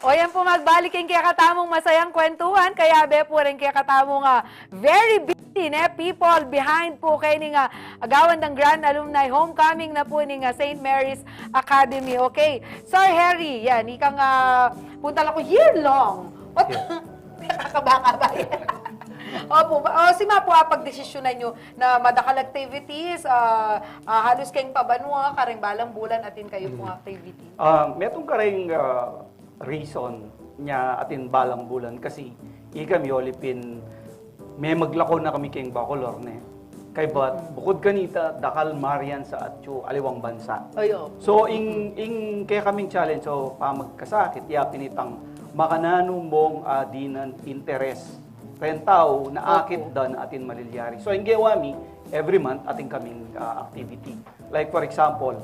O yan po magbalik yung kaya katamong masayang kwentuhan. Kayabe po rin kaya katamong very busy people behind po kayo ng agawan ng Grand Alumni Homecoming na po ng St.Mary's Academy. Okay, Sir Harry, yan, ikang punta lang ko year long. What? Nakakabaka ba yan? Opo, si ma po pagdesisyonan nyo na madakal activities, halos kayong pabanwa, karing balang bulan atin kayo pong activity. Metong karing reason niya atin balang bulan kasi kami olipin may maglako na kami kayong Bacolor kay bat bukod kanita dakal Marian sa atyo aliwang bansa. Ayo. So ing kaya kaming challenge so pamagkasakit yapin itang makanano mong dinan interest rentaw na akit dan atin malilyari. So ang gewami every month ating kaming activity. Like for example,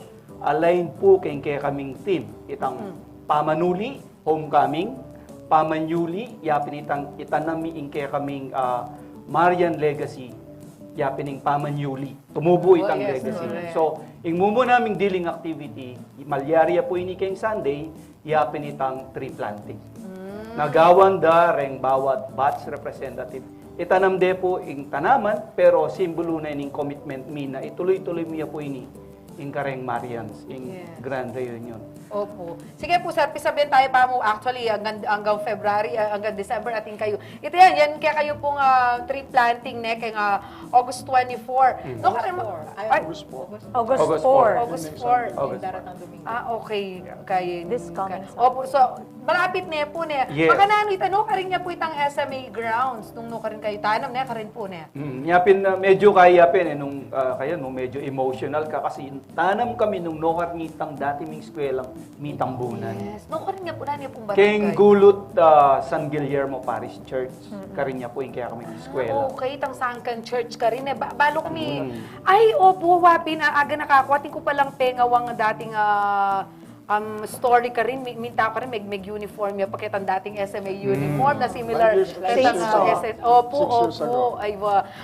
align po kaya kaming team itang pamanuli homecoming, pamanyuli yapin itang itanami kaya kaming Marian legacy yapining pamanyuli. Tumubo itang legacy. Correct. So, ing mumo naming dealing activity, malyarya po ini kayong Sunday, yapin itang tree planting. Nagawan da reng bawat batch representative. Itanam de po ing tanaman, pero simbolo na ining commitment mi na ituloy-tuloy miya po ini ing kareng Marians, ing Grand Reunion. Opo. Sige po, sir, pisabihin tayo pa mo actually hanggang February, hanggang December ating kayo. Ito yan kaya kayo pong tree planting kay August 24. No, August 4. August 4. August 4. August. Okay. Kay This coming Sunday. Opo, so malapit na po na. Yes. Baka namin itanong ka rin niya po itang SMA grounds nung ka rin kayo tanam na ka rin po na. Yapin medyo kaya yapin nung kaya no medyo emotional ka kasi tanam kami nung nokar nitang dati ming eskwela mitang bunan. Yes. Nung ka rin niya po na niya pong barangay. Keng gulot San Guillermo Parish Church. Karin niya po yung kaya kami eskwela. Okay, itang Sangkan Church ka rin. Balo kami, ay, opo, wapin, aga nakakwatin ko palang pengawang dating story ka rin, minta ka rin, may uniform niya, pakitang dating SMA uniform na similar. Opo. Ay,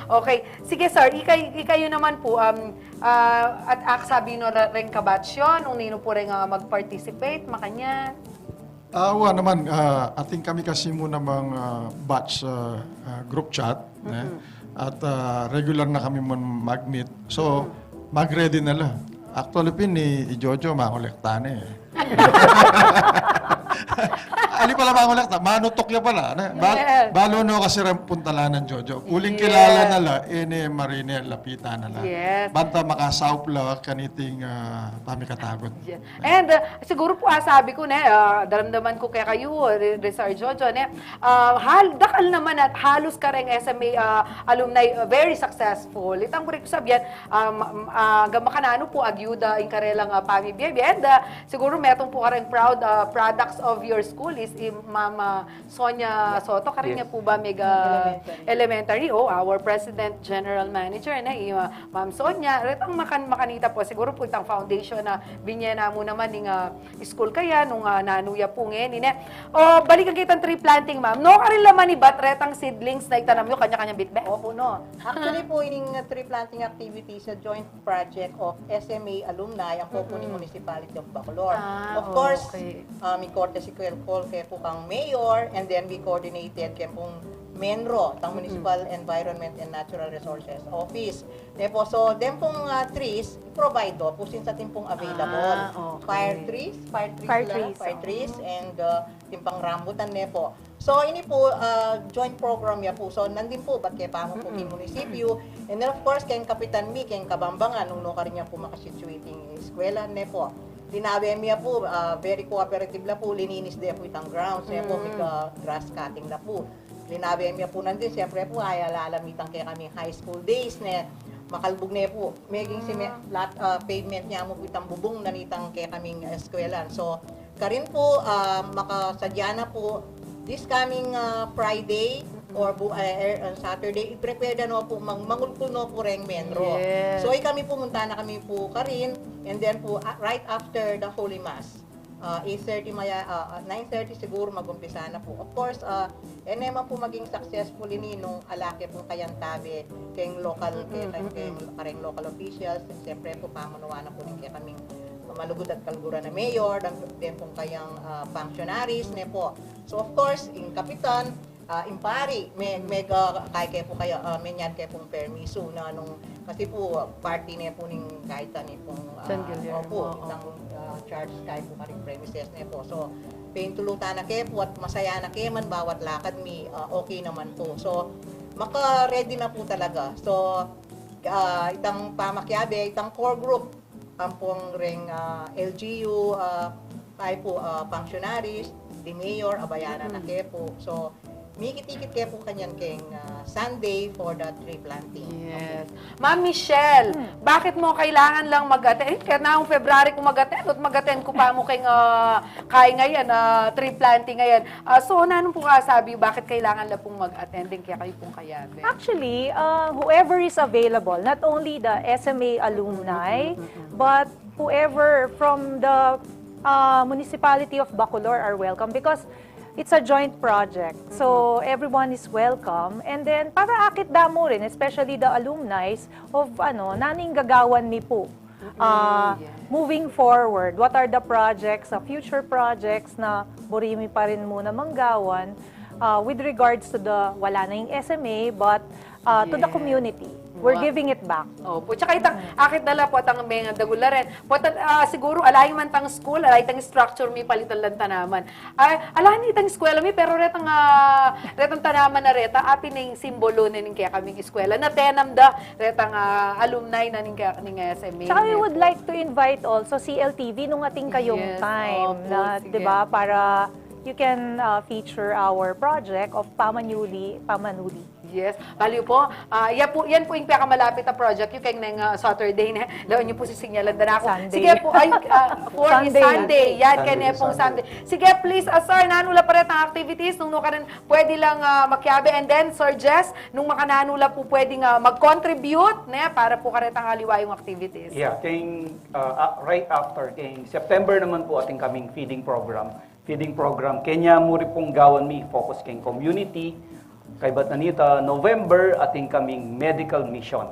okay. Sige, sir, ikayo naman po, at sabi no rin kabatch yun, nung nino po rin mag-participate, makanya. Naman, ating kami kasi muna mga batch group chat. At regular na kami mag-meet. So, mag-ready na lang. Actually, ni Jojo, makolekta na Ali pala mga malakta, manutok ya pala. Yes. Balo no kasi rin puntalanan Jojo. Uling kilala nala, ine marine lapita nala. Yes. Banta makasaup la kaniting pamikatagot. And siguro po sabi ko daramdaman ko kaya kayo, Sir Jojo, dakal naman at halos kareng SMA alumni very successful. Itang buri ko sabihan, gamakanano po agyuda in karelang pamibiyay. And siguro metong po kareng proud products of your school is Mama Sonia Soto. Karing niya po ba mega elementary? Oh, our President General Manager Ma'am Sonia. Retang makanita po. Siguro po itang foundation na binyena mo naman ng school kaya nung nanuya po ngayon. Balikan kitang tree planting, ma'am. No, karin laman ni bat retang seedlings na itanam nyo kanya-kanya bitbe? Opo, no. Actually po, ining tree planting activity sa joint project of SMA alumni ang po ni Municipality of Bacolor. Of course, may courtesy call kay po kang mayor, and then we coordinated kay pong MENRO, tang Municipal Environment and Natural Resources Office. Depo, so, dem pong trees, provide do, po since atin pong available. Fire trees, and timpang rambutan nepo. So, ini po, joint program ya po. So, nandin po, ba't kaya pa mo po yung munisipyo. And then, of course, kayong Kapitan Mi, kayong Kabambangan, nung no ka rin niya po makasituating eskwela nepo. Dinabi niya po, very cooperative la po, lininis din po itang grounds, po, may grass cutting la po. Linabi niya po nandun, siyempre po, ay alalamitang kaya kami high school days na makalbog na po. Maging pavement niya mo po itang bubong nanitang kaya kaming eskwelan. So, karin po, makasadya na po, this coming Friday or Saturday, i-prepare na po, mangulto no po reng menro. Yes. So, kami pumunta na kami po karin, and then po, right after the Holy Mass, 8:30 9:30 siguro magumpisa na po. Of course, enema po maging successful ini nung alake po kayantabe kayong local, kayong local officials, siyempre po pamunuan na po kaya kaming malugod at kalgura na mayor, then po kayang functionaries ne po. So of course, in kapitan, impari, mega kaya po kayo, menyan kaya pong permiso na nung, kasi po party ne po ning kahit ni pong charge kahit po karing premises ne po. So, paintulutan na kayo po at masaya na kayo man bawat lakad okay naman po. So, maka-ready na po talaga. So, itang Makyabe, itang core group, ang pong ring LGU, tayo po functionaries, the mayor, abayanan na kayo po. So, mikit-ikit kayo po kanyan kayong Sunday for the tree planting. Yes. Ma'am Michelle, bakit mo kailangan lang mag-attend? Kaya na akong February kung mag-attend at mag-attend ko pa mo kayong ngayon, tree planting ngayon. So, nanong po sabi, bakit kailangan lang pong mag-attend din kaya kayo pong Kayabe? Actually, whoever is available, not only the SMA alumni, but whoever from the municipality of Bacolor are welcome because it's a joint project. So, everyone is welcome. And then, para akit damo rin, especially the alumni of, naning gagawan mi po. Moving forward, what are the projects, future projects na burimi pa rin muna manggawan with regards to the, wala na yung SMA, but to the community. We're giving it back. Opo. Tsaka itang akit nala po atang mga dagula rin. Po siguro alay man tang school, alay tang structure mi palitan lang tanaman. Alay ni tang eskwela mi pero retang tanaman na reta api ning simbolo ning kaya kaming eskwela na tenam da retang alumni na ning SMA. Tsaka we would like to invite also CLTV nung ating kayong time Opo, na, 'di ba, para you can feature our project of Pamanuli. Yes. Baliw po. Yan po yung pinakamalapit na project. Yung kayong nang Saturday na. Laon niyo po si sinyalan na ako. Sunday. Sige po. For Sunday. Yan, kanya pong Sunday. Sige, please, sir, nanula pa rin ang activities. Nung ka rin pwede lang Makyabe. And then, Sir Jess, nung makananula po pwedeng mag-contribute para po ka rin ang haliwa yung activities. Yeah, right after, September naman po ating kaming feeding program. Kanya muri pong gawan mi focus kayong community. Kay Batanita, November, ating kaming medical mission.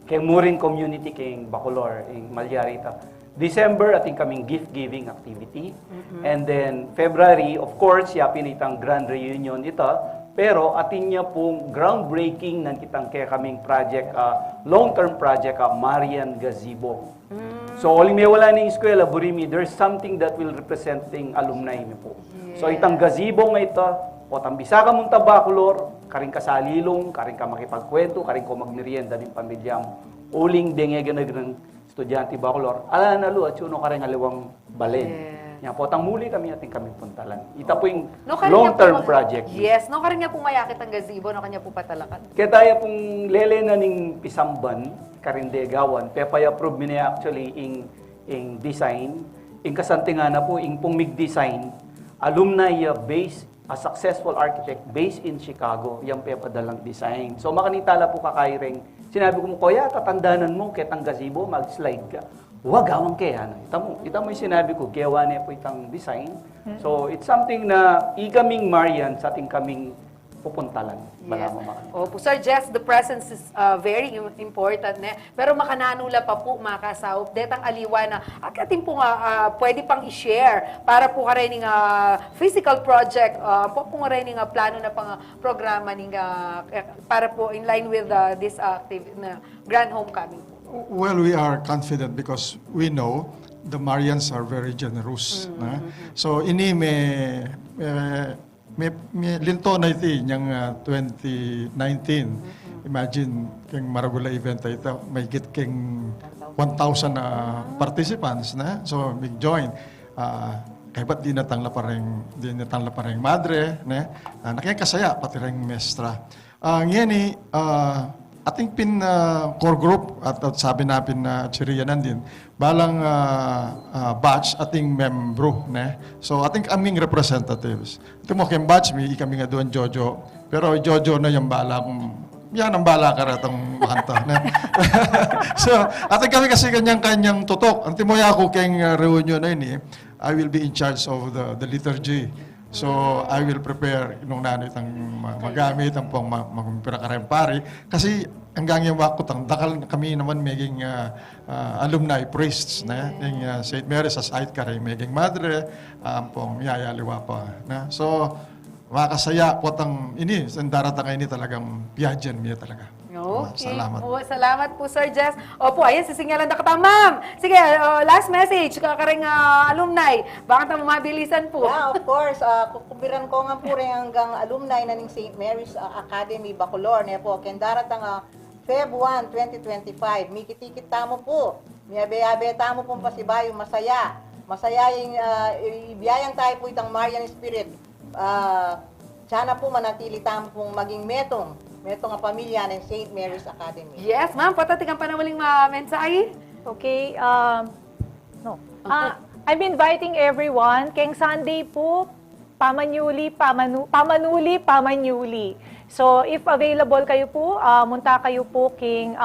Kay Muring Community, kay Bacolor, in Malyarita. December, ating kaming gift-giving activity. And then, February, of course, yapin itang grand reunion ito Pero atin niya pong groundbreaking ng kitang kaya kaming project, long-term project, Marian Gazebo. So, oling may wala ng eskwela, Burimi, there's something that will representing alumni niyo po. So, itang gazebo nga ito, o tambisa ka mong Bacolor, karing kasalilong, karing ka makipagkwento, karing ko magmerienda ng pamilyam. Uling dengegan ng estudyante Bacolor, ala na lu, at yun karing aliwang balen. Yan po, tang muli kami ating kaming puntalan. Ita po yung long-term project. Yes, no kanya po mayakit ang gazebo, no kanya po patalakan. Kaya tayo pong lele na ning pisamban, karindegawan, pepay approve mi niya actually in design, in kasantingan na po, in pong mig-design, alumni based, a successful architect based in Chicago, yung pepadalang design. So makanitala po kakairing, sinabi ko mo, kuya, tatandanan mo, ketang gazebo, mag-slide ka. Huwag gawang kaya. Ita mo yung sinabi ko, gawa niya po itang design. So, it's something na ikaming Marian sa ating kaming pupuntalan. Yes. Opo, Sir Jess, the presence is very important. Ne? Pero makananula pa po, makasawop. Detang aliwa na, akatin po nga, pwede pang i-share para po ka rin physical project, po nga rin plano na pang programa para po in line with this grand homecoming. Well, we are confident because we know the Marians are very generous. Na? So, ini may linto na ito yung 2019. Imagine, kung maragula event ito, may git keng 1,000 participants na. So, big join. Kaya ba't di natangla pa rin madre, na? Nakikasaya, pati rin mestra. Ngayon ating core group at sabi natin na chiriyanan din balang batch ating membro ne so ating aming representatives ito mo kayong batch mi kami nga doon Jojo pero Jojo na yung balang yan ang bala ka ratang makanta ne so ating kami kasi kanyang tutok ang timoy ako kayong reunion na ini I will be in charge of the liturgy. So, I will prepare nung nano itang magamit, ang pong magpirakarempari. Kasi hanggang yung wakot, dakal kami naman maging alumni priests na yung St.Mary sa site ka rin, maging madre, ang pong yayaliwa pa. Na? So, makasaya po ang ini, sa daratang ini talagang piyajan niya talaga. Okay. Salamat. Salamat po, Sir Jess. Opo, ayan, sisingalan na kita. Ma'am, sige, last message, karing alumni. Bakit na mabilisan po? Yeah, of course. Kukubiran ko nga po rin hanggang alumni na ng St. Mary's Academy, Bacolor. Ne po, kendarat ang Feb 1, 2025. Mikit-ikit tamo po. Miyabe-yabe tamo pong pasibayo, masaya. Masaya yung ibiyayang tayo po itang Marian Spirit. Sana po manatili tamo pong maging metong nga pamilya ng St. Mary's Academy. Yes, ma'am. Patatikang panawaling mensahe. Okay, I'm inviting everyone. Keng Sunday po, pamanuli. So, if available kayo po, munta kayo po king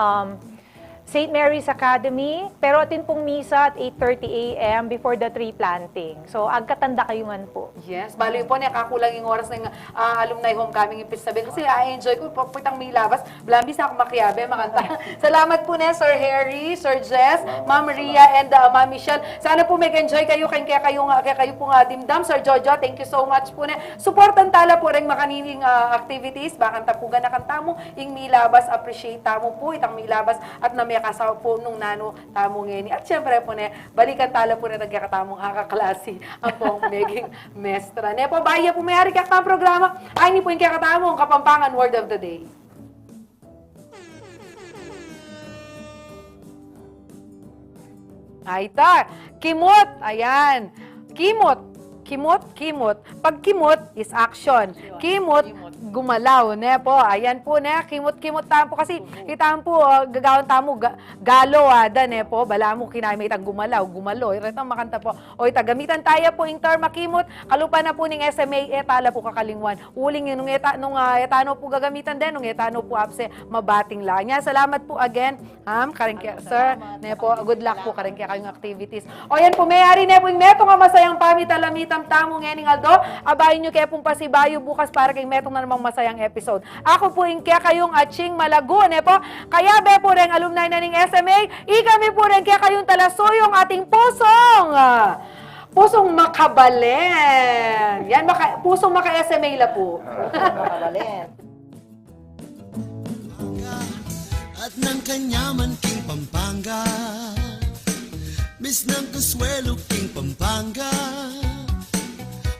St. Mary's Academy, pero atin pong misa at 8:30 a.m. before the tree planting. So, agkatanda kayo man po. Yes, bali po niya, kakulang yung oras ng alumni homecoming yung sabihin. Kasi I-enjoy ko, puputang may labas, blambis na ako Makyabe, makanta. Salamat po na, Sir Harry, Sir Jess, Ma'am Maria, and Ma'am Michelle. Sana po mag-enjoy kayo, kaya kayo po nga dimdam. Sir Jojo, thank you so much po na. Supportan tala po rin makanining activities, bakanta po gana kanta mo, yung may labas, appreciate tamo po, itang may labas, at na kasawa po nung Nanu tamo ngeni. At syempre po ne, balikan tala po na nagkakatamong akaklase ang pong meging mestra. Ne po, bahaya po mayari kakatang programa. Ay, ni po yung kakatamong Kapampangan Word of the Day. Ay, ta. Kimot. Ayan. Kimot. Pag kimot is action. Kimot, gumalaw. Ne po, ayan po, ne. Kimot tamo po kasi itaan po, gagawin tamo, galo, ne po. Bala mo, kinamit ang gumalo. Iretang makanta po. O, gamitan tayo po yung term makimot. Kalupa na po ng SMA, etala po kakalingwan. Uling yun, nung etano po gagamitan din, nung etano po apse, mabating lang. Nya, salamat po again. Sir, ne po, good luck po karing kayong activities. O, yan po, mayari ne po yung meto nga masayang pamitalamitam tamo ngening aldo, abayin nyo kaya pong pasibayo bukas para kay metong na namang masayang episode. Ako po yung kekayung Atsing Malagu, ne po, Kayabe po rin alumni na ng SMA, ikami po rin kekayung talasuyong ating pusong Pusong Makabalen. Yan, pusong Maka-SMA la po. Makabalen. At ng kanyaman king Pampanga, Miss ng Consuelo king Pampanga,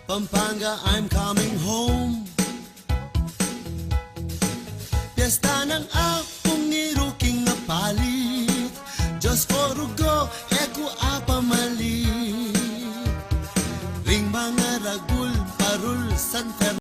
Pampanga, I'm coming home. Piyesta ng akong niruking na palit, Diyos ko rugo, eko apamali. Ring mga ragul, parul, San Fernando.